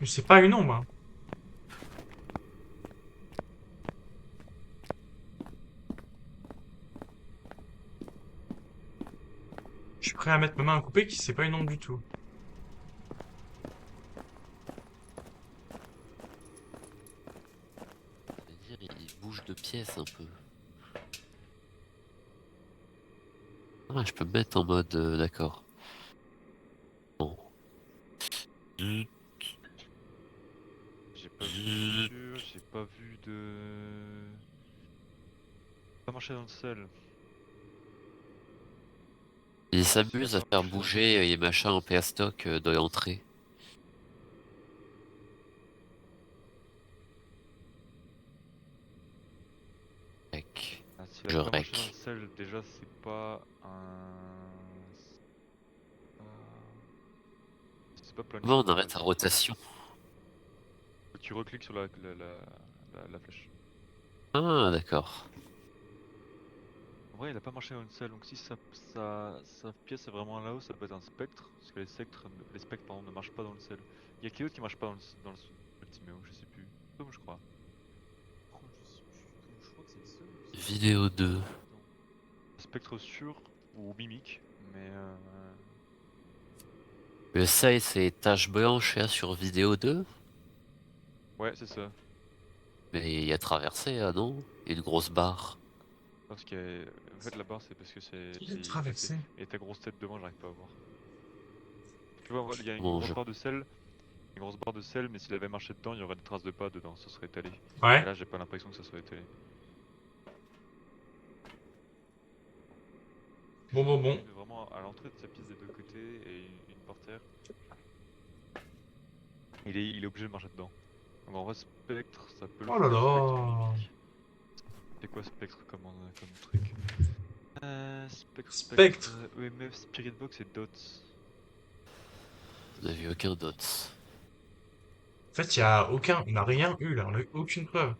Mais c'est pas une ombre, hein. Je suis prêt à mettre ma main à couper qui c'est pas une ombre du tout. C'est-à-dire, il bouge de pièce un peu. Ah, je peux me mettre en mode d'accord. Bon. J'ai pas vu de blessure, j'ai pas vu de. Pas marcher dans le sel. Il s'amuse à faire bouger les machins en PA stock dans l'entrée. S'il Je avait pas marché dans rec. le sel, déjà c'est pas un... C'est pas plein de Comment on choses, arrête sa rotation? Tu recliques sur la flèche. Ah, d'accord. En vrai, il a pas marché dans une salle, donc si sa pièce est vraiment là-haut, ça peut être un spectre, parce que les spectres pardon, ne marchent pas dans le sel. Il y a qui d'autre qui marche pas dans le Timéo, je sais plus. Tom, je crois. Oh, je sais plus du tout, je crois que c'est le seul. Ou c'est Vidéo 2. Spectre sûr ou mimique, mais Le seuil, c'est tache blanche là, sur vidéo 2. ouais, c'est ça. Mais il y a traversé, ah non? Et une grosse barre. Parce que en fait la barre c'est parce que Il est il est passé. traversé. Et ta grosse tête devant, j'arrive pas à voir. Tu vois, il y a une Bon, grosse barre de sel, une grosse barre de sel, mais s'il avait marché dedans, il y aurait des traces de pas dedans, ça serait étalé. Et Ouais. là, j'ai pas l'impression que ça soit étalé. Bon. Il est vraiment à l'entrée de sa pièce des deux côtés et une portière. Il est obligé de marcher dedans. Donc en vrai, spectre, ça peut le Oh là faire. Spectre ou là. mimique. C'est quoi spectre comme truc? Spectre. EMF, Spirit Box et Dots. on n'a vu aucun dots. En fait, il y a aucun, on n'a rien eu là, on a eu aucune preuve.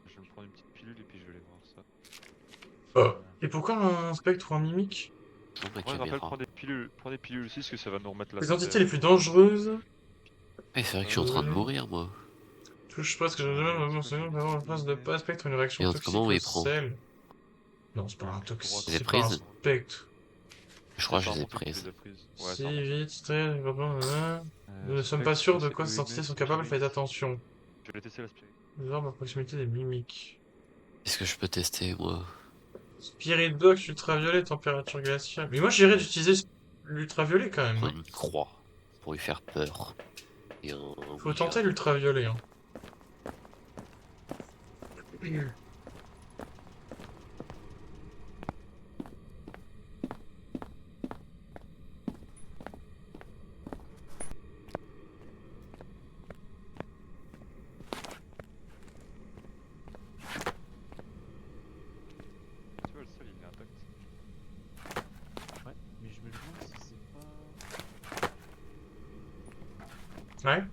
Je vais me prendre une petite pilule et puis je vais aller voir ça. Et pourquoi un spectre ou un mimique? Sur ma Ouais, rappelle, caméra. prends des pilules aussi, parce que ça va nous remettre la Les santé entités à les jour. plus dangereuses. Eh, c'est vrai que je suis en train de Oui. mourir, moi. Touche presque que j'ai jamais vu C'est quoi, vraiment en face de pas spectre une réaction Regarde toxique comment on au y prend. sel. Non, c'est pas un Clic droit. toxique, Je les ai c'est pas un prises. spectre. Je crois que Ça je les ai remonte que tu prises. les as prises. Ouais, ça Si remonte. vite, très, nous ne sommes pas Spectre, sûrs de c'est quoi ces entités EMF, sont capables, Spirit. faites attention. Je vais tester la Spirit. Les armes à proximité des mimiques. Qu'est-ce que je peux tester, moi? Spirit Box, ultraviolet, température glaciale. Mais moi j'irais d'utiliser l'ultraviolet quand même, non? Prendre une croix. Pour lui faire peur. Et un Faut Ouija. tenter l'ultraviolet, hein. Tu vois, le sol il est intact. Ouais, mais je me demande si c'est pas. Ouais?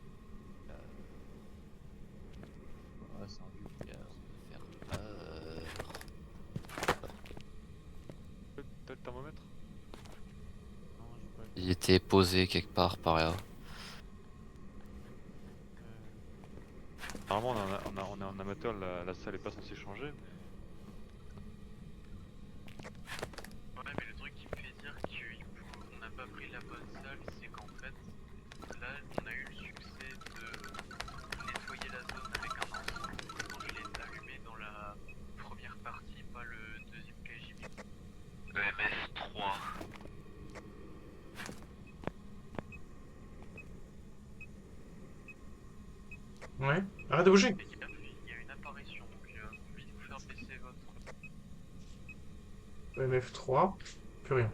Ouais, c'est un vieux brouillard. Faire peur. T'as le thermomètre? Non, j'ai pas. Il était posé quelque part par là. Normalement, on est en amateur, la salle est pas censée changer, mais. Ouais, mais le truc qui me fait dire qu'on n'a pas pris la bonne salle, c'est qu'en fait, là, on a eu le succès de nettoyer la zone avec un encens. Quand je l'ai allumé dans la première partie, pas le deuxième KGB. EMS 3. Ouais? Arrête de bouger! Et il y a une apparition, donc vite vous faire baisser votre. MF3, plus rien.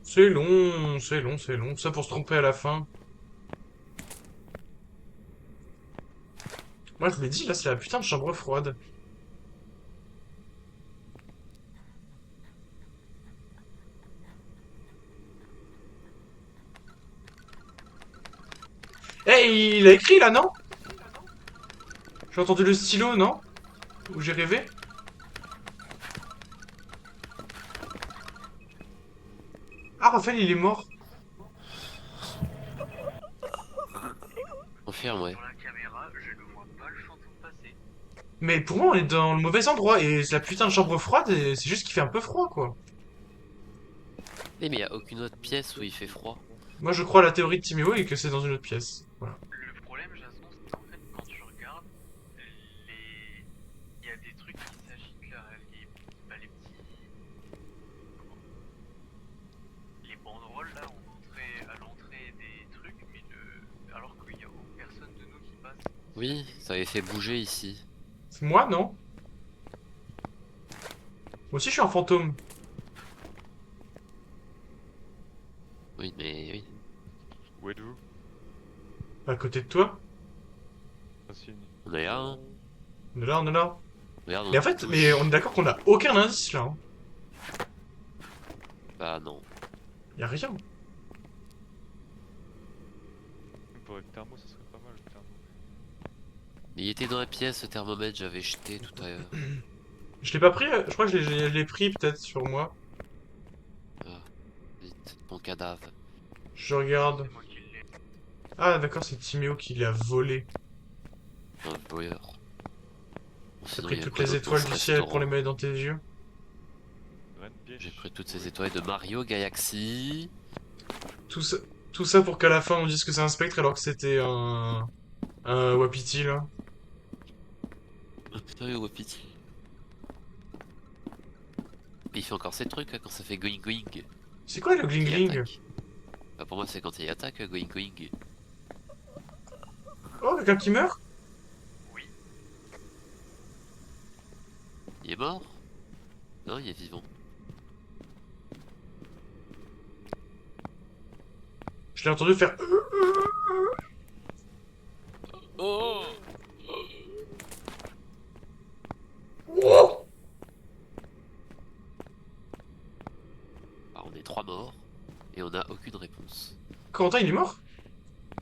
C'est long, c'est long, c'est long. Ça pour se tromper à la fin. Moi je vous l'ai dit, là c'est la putain de chambre froide. Eh, il a écrit là, non? J'ai entendu le stylo, non? Ou j'ai rêvé? Ah, Raphaël, il est mort. Confirme, ouais. Dans la caméra, je ne vois pas le fantôme passer. Mais pour moi, on est dans le mauvais endroit. Et c'est la putain de chambre froide, et c'est juste qu'il fait un peu froid, quoi. Eh, mais il y a aucune autre pièce où il fait froid. Moi, je crois à la théorie de Timéo et que c'est dans une autre pièce. Voilà. Le problème, Jason, c'est qu'en fait, quand tu regardes, il y a des trucs qui s'agitent là, les petits. Comment les banderoles là ont montré à l'entrée des trucs, mais alors qu'il n'y a personne de nous qui passe. Oui, ça avait fait bouger ici. C'est moi, non? Moi aussi, je suis un fantôme. Oui, mais oui. Où êtes-vous? À côté de toi. Racine. On est là, hein. On est là, on est là. Regarde, Mais en fait, mais on est d'accord qu'on a aucun indice là. Hein. Bah non. Y a rien. Pour le thermo, ça serait pas mal le thermo. Mais il était dans la pièce, ce thermomètre, j'avais jeté tout à l'heure. Je l'ai pas pris, je crois que je l'ai pris peut-être sur moi. Ah, vite, ton cadavre. Je regarde. C'est moi qui l'ai. Ah d'accord, c'est Timéo qui l'a volé. Un voleur. Bon, T'as sinon, pris il y a toutes quoi les d'autre dans étoiles ce du ciel pour les restaurant? mettre dans tes yeux. Rien de piège. J'ai pris toutes ces étoiles de Mario Galaxy. Tout ça, tout ça pour qu'à la fin on dise que c'est un spectre alors que c'était un Wapiti là. Sérieux, Wapiti. Il fait encore ces trucs là, quand ça fait going going. C'est quoi le gling Il gling? attaque. Bah, pour moi, c'est quand il attaque, going going. Oh, quelqu'un qui meurt? Oui. Il est mort? Non, il est vivant. Je l'ai entendu faire. Oh! Wow. Bah, on est 3 morts et on a aucune réponse. Corentin il est mort?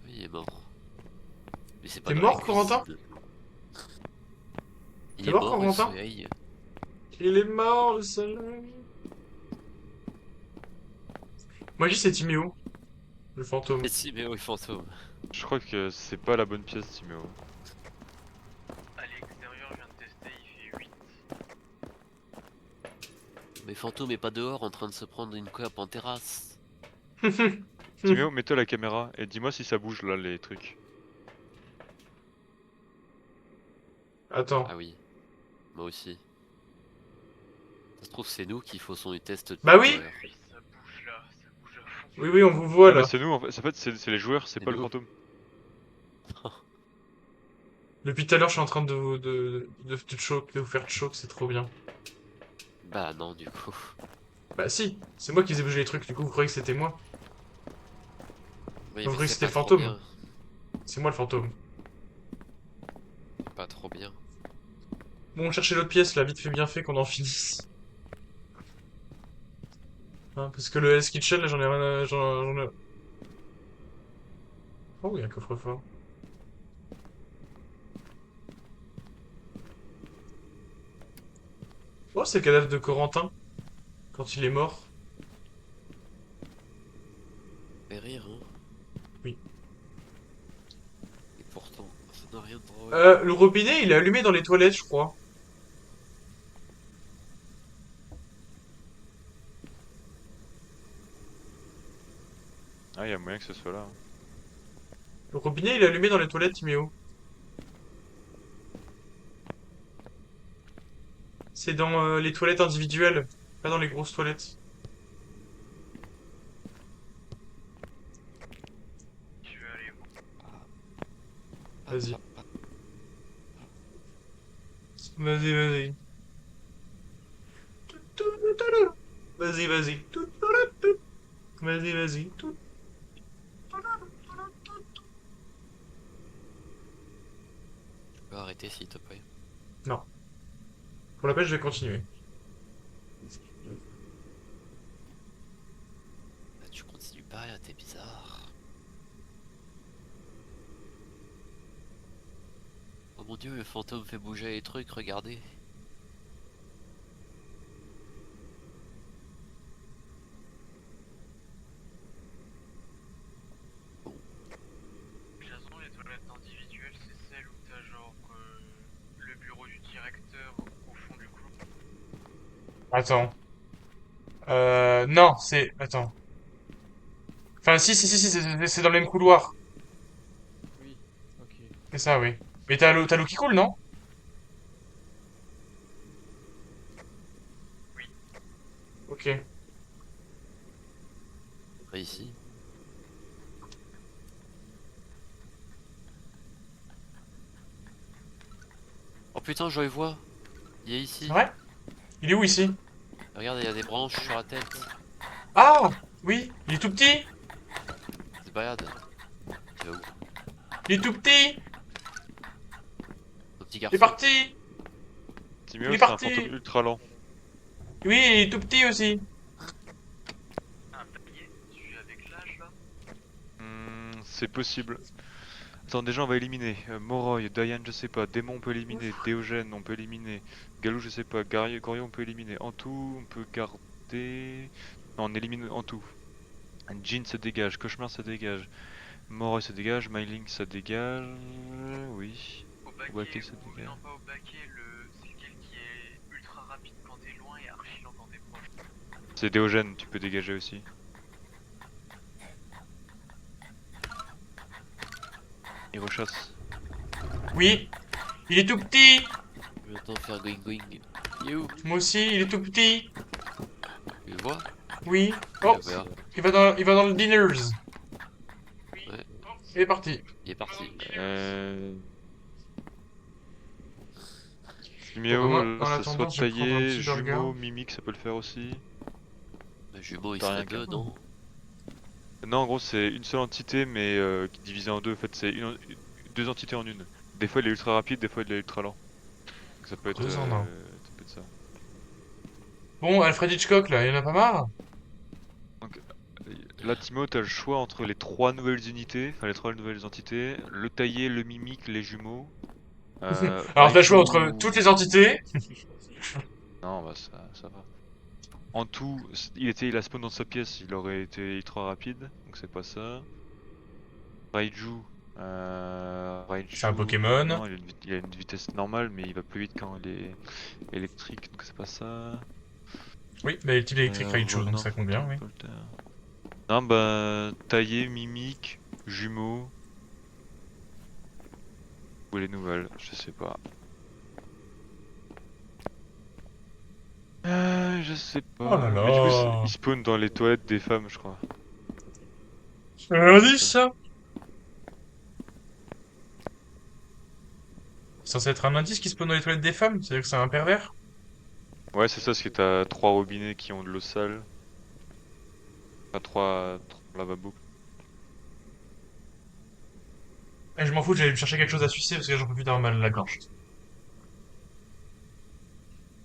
Oui, il est mort. Mais c'est pas T'es dans mort, la Corentin? cuisine. Il T'es est mort, mort, le Corentin? soleil. Il est mort le soleil. Moi je dis c'est Timéo, le fantôme. Et si, mais oui, fantôme. Je crois que c'est pas la bonne pièce, Timéo. À l'extérieur, je viens de tester, il fait 8. Mais fantôme est pas dehors en train de se prendre une coupe en terrasse. Timéo, mets-toi la caméra et dis-moi si ça bouge là, les trucs. Attends. Ah oui, moi aussi. Ça se trouve, c'est nous qui faisons les tests. Bah oui. d'horreur. Puis ça bouge là, ça bouge à fond. Oui, oui, on vous voit Ah, mais là. c'est nous, en fait, c'est les joueurs, c'est C'est pas le nous. fantôme. Depuis tout à l'heure, je suis en train de vous, te choc, de vous faire choc, c'est trop bien. Bah non, du coup. Bah si, c'est moi qui faisais bouger les trucs, du coup vous croyez que c'était moi. Oui, Vous mais croyez que c'est c'était pas le trop fantôme? bien. C'est moi le fantôme. Pas trop bien. Bon, on cherchait l'autre pièce là, vite fait bien fait qu'on en finisse. Hein, parce que le Hell's Kitchen là, j'en ai rien à... j'en ai... Oh oui, un coffre-fort. Oh, c'est le cadavre de Corentin, quand il est mort. Fait rire, hein. Oui. Et pourtant, ça n'a rien de drôle. Le robinet, il est allumé dans les toilettes, je crois. Ah, y a moyen que ce soit là. Hein. Le robinet, il est allumé dans les toilettes, Timéo. C'est dans les toilettes individuelles, pas dans les grosses toilettes. Je vais aller voir. Vas-y. Vas-y, vas-y. Vas-y, vas-y. Vas-y, vas-y. Tu peux arrêter s'il te plaît. Non. Pour la peine, je vais continuer. Bah, tu continues pas, là, t'es bizarre. Oh mon dieu, le fantôme fait bouger les trucs, regardez. Jason, les toilettes individuelles, c'est celle où t'as genre le bureau du directeur au fond du clos. Attends. Non, c'est... Attends. Enfin, si, c'est dans le même couloir. Oui, ok. C'est ça, oui. Mais t'as l'eau qui coule, non? Oui. Ok. Pas ici. Oh putain, je le vois. Il est ici. C'est vrai? Il est où, ici? Regarde, il y a des branches sur la tête. Ah! Oui, il est tout petit? se balade. Tu vas où? Il est tout petit. Ton petit Il est garçon. parti. Timéo, Il est c'est un parti. fantôme ultra lent. Oui, il est tout petit aussi. Un papier, tu avec l'âge là? C'est possible. Attends, déjà on va éliminer Moroi, Diane, je sais pas, Démon on peut éliminer, Déogène on peut éliminer, Galou je sais pas, Gorion on peut éliminer, Antou on peut garder. Non, on élimine Antou. Jean se dégage, Cauchemar se dégage, Moroi se dégage, Myling ça dégage. Oui. Au Obaké baquet, se ou dégage. non pas au baquet, c'est lequel qui est ultra rapide quand t'es loin et archi lent quand t'es proche. C'est Déogène, tu peux dégager aussi. Il rechasse. Oui, il est tout petit. Je l'entends faire going going. Il est où? Moi aussi, il est tout petit. Tu le vois? Oui. Oh, Je le vois. il va dans le dinners. Ouais, Il est parti. il est parti. Bon, bah, Timéo, moi, là en c'est soit attendant, je vais prendre un taillé, petit burger. jumeau, mimique ça peut le faire aussi. Le jumeau, il T'as serait rien deux, qu'à- non? Non, en gros, c'est une seule entité, mais qui est divisée en deux. En fait, c'est deux entités en une. Des fois, il est ultra rapide, des fois, il est ultra lent. Donc, Deux en un. ça peut être ça. Bon, Alfred Hitchcock, là, il en a pas marre. Donc, là, Timo, t'as le choix entre les trois nouvelles unités, enfin les trois nouvelles entités, le taillé, le mimique, les jumeaux. Alors, t'as le choix Raiju. entre toutes les entités. Non, bah ça va. En tout, il a spawn dans sa pièce, il aurait été ultra rapide, donc c'est pas ça. Raiju, C'est un Raiju, Pokémon. non, il a une vitesse normale, mais il va plus vite quand il est électrique, donc c'est pas ça. Oui, bah, il est type électrique Raichu, donc Revenant ça compte bien, fantôme oui. polter. Non, bah, taillé, mimique, jumeaux, ou les nouvelles, je sais pas. Je sais Oh là pas. Mais du coup, là. il spawn dans les toilettes des femmes, je crois. C'est un indice, ça. C'est censé être un indice qui spawn dans les toilettes des femmes. C'est-à-dire que c'est un pervers. Ouais, c'est ça, parce que t'as trois robinets qui ont de l'eau sale. Enfin, trois lavabos. Et je m'en fous, j'allais me chercher quelque chose à sucer parce que j'en peux plus d'avoir mal à la gorge.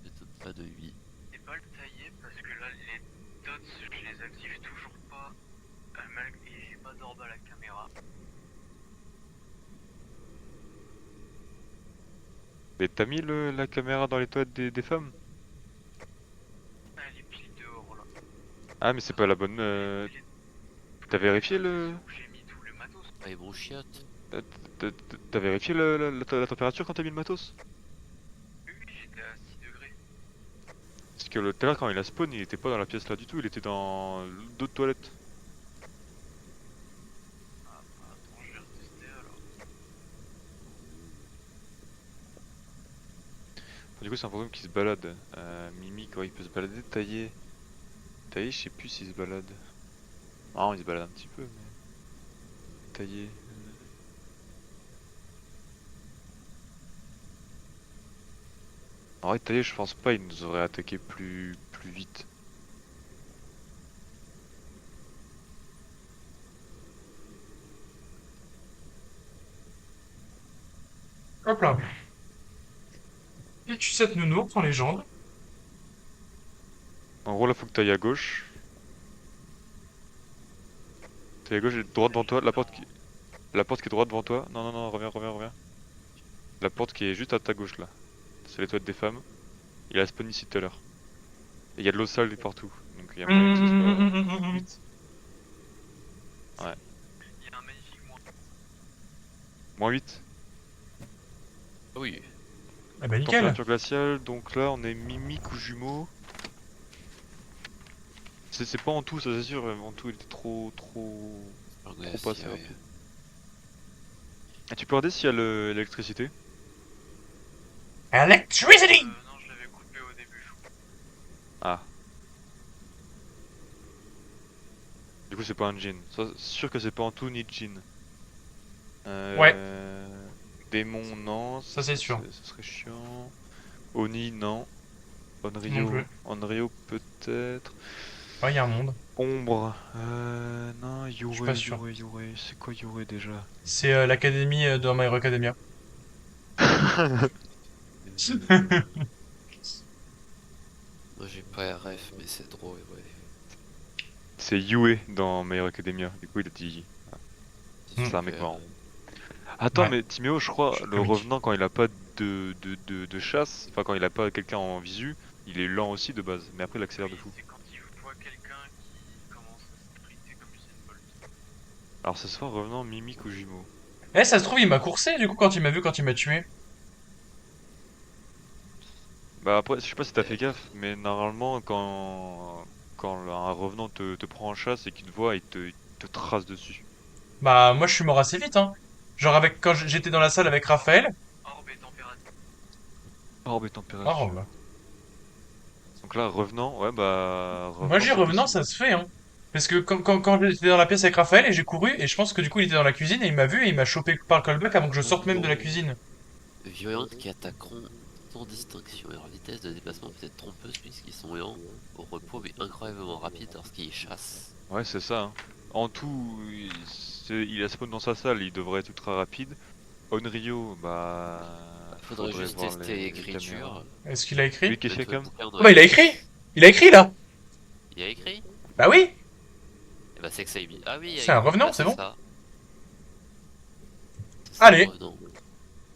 Je donne pas de lui. C'est pas le taillé parce que là les dots je les active toujours pas et j'ai pas d'orbe à la caméra. Mais t'as mis la caméra dans les toilettes des femmes? Elle est pile dehors là. Ah, mais c'est pas la bonne. T'as vérifié le. Où j'ai mis tout le matos. Ah, il brochiote. T'as t'as vérifié la température quand t'as mis le matos? Oui, j'étais à 6 degrés. Parce que tout à l'heure, quand il a spawn, il était pas dans la pièce là du tout, il était dans d'autres toilettes. Ah bah attends, je vais retester alors. Du coup, c'est un fantôme qui se balade. Mimique, ouais, il peut se balader. Taillé. Taillé, je sais plus s'il se balade. Ah, il se balade un petit peu, mais. Taillé. En vrai, taillé, je pense pas, il nous aurait attaqué plus vite. Hop là. Et tu cette nounours en légende. En gros, là, faut que t'ailles à gauche. T'ailles à gauche et droite devant toi, la porte qui est droite devant toi. Non, non, non, reviens. La porte qui est juste à ta gauche là. C'est les toilettes des femmes. Il a spawn ici tout à l'heure. Et il y a de l'eau sale partout. Donc il y a moyen que ce soit vite. Ouais. Il y a un magnifique moins. Moins 8. Ah oui. Ah bah nickel. Température glaciale. Donc là on est mimique ou jumeau. C'est pas en tout, ça c'est sûr. En tout il était trop pas assez rapide. Et tu peux regarder s'il y a l'électricité? Electricity. Non, je l'avais coupé au début. Ah. Du coup c'est pas un djinn. C'est sûr que c'est pas en tout ni djinn. Ouais. Démon non. Ça, c'est sûr. Ce serait chiant. Oni non. Non Onryo. plus. Onryo peut-être. Ouais, il y a un monde. Ombre. Non, Je suis Yurei, pas sûr. Yurei, Yurei. C'est quoi Yurei déjà? C'est l'académie de My Hero Academia. Moi j'ai pas RF, mais c'est drôle, ouais. C'est Yue dans My Hero Academia. Du coup, il a dit. Hmm. C'est un mec Super, marrant. Attends, Ouais, mais Timéo, je crois, je suis le comique. revenant, quand il a pas de chasse, enfin, quand il a pas quelqu'un en visu, il est lent aussi de base. Mais après, il accélère de Oui, fou. c'est quand il voit quelqu'un qui commence à sprinter comme Usain Bolt. Alors, ce soir, revenant mimique ou jumeau. Eh, ça se trouve, il m'a coursé, du coup, quand il m'a vu, quand il m'a tué. Bah, après, je sais pas si t'as fait Euh, gaffe, mais normalement, quand un revenant te prend en chasse et qu'il te voit, il te trace dessus. Bah, moi, je suis mort assez vite, hein. Genre, quand j'étais dans la salle avec Raphaël. Orbe et température. Orbe et Oh, température. bah. Donc là, revenant, ouais, bah, Moi, revenant, j'ai c'est revenant, possible. ça se fait, hein. Parce que quand j'étais dans la pièce avec Raphaël et j'ai couru, et je pense que du coup, il était dans la cuisine et il m'a vu et il m'a chopé par le callback avant que je sorte même de la cuisine. violentes qui attaqueront sans distinction et leur vitesse de déplacement peut être trompeuse puisqu'ils sont lents au repos mais incroyablement rapides lorsqu'ils chassent. Ouais, c'est ça, hein. En tout, il a spawn dans sa salle, il devrait être ultra rapide. Onryo, bah, Faudrait faudrait juste voir tester les caméras. l'écriture. Est-ce qu'il a écrit? Oui, qu'est-ce qu'il y a Mettre le comme? bouquin dans Oh, la bah, il a écrit! pièce. Il a écrit, là! Il a écrit? Bah oui! Et bah c'est que ça est bien. Ah oui, il a C'est un écrit. revenant, Bah c'est c'est bon. ça. C'est ça le Allez, revenant.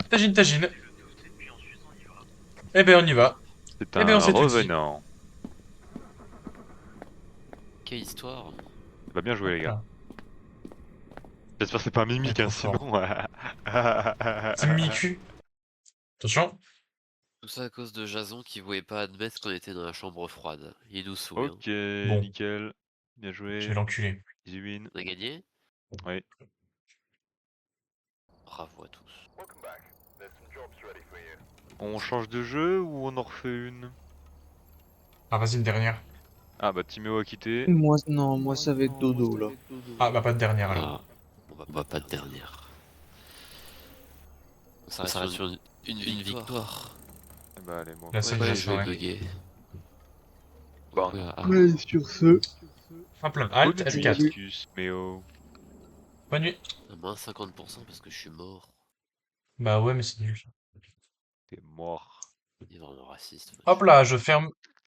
tagine, tagine. C'est le doute et puis ensuite on y va. Eh ben, on y va. C'est Eh ben, on un s'est tout dit. revenant. Quelle histoire. Bah, bien joué, Hop les gars. là. J'espère que c'est pas un On est mimique, hein, trop fort. sinon. C'est Miku. Attention. Tout ça à cause de Jason qui voulait pas admettre qu'on était dans la chambre froide. Il nous saoule. Hein. Ok, Bon, nickel. Bien je vais joué. l'enculer. Easy win. On a gagné? Oui. Bravo à tous. On change de jeu ou on en refait une? Ah, vas-y, une dernière. Ah bah Timéo a quitté. Moi, non, moi ça va être dodo là. Ah, bah, pas de dernière, alors. Ah, on va pas de dernière. On s'arrête sur une victoire. Bah allez, moi. La seule de Ouais, la je vais soirée. bugger. Bon. Ouais, sur ce. Hop là, Bonne Alt, nuit, F4. Discus, Méo. Bonne nuit. À moins 50% parce que je suis mort. Bah ouais, mais c'est nul. T'es mort. Il est vraiment raciste. Hop là, je ferme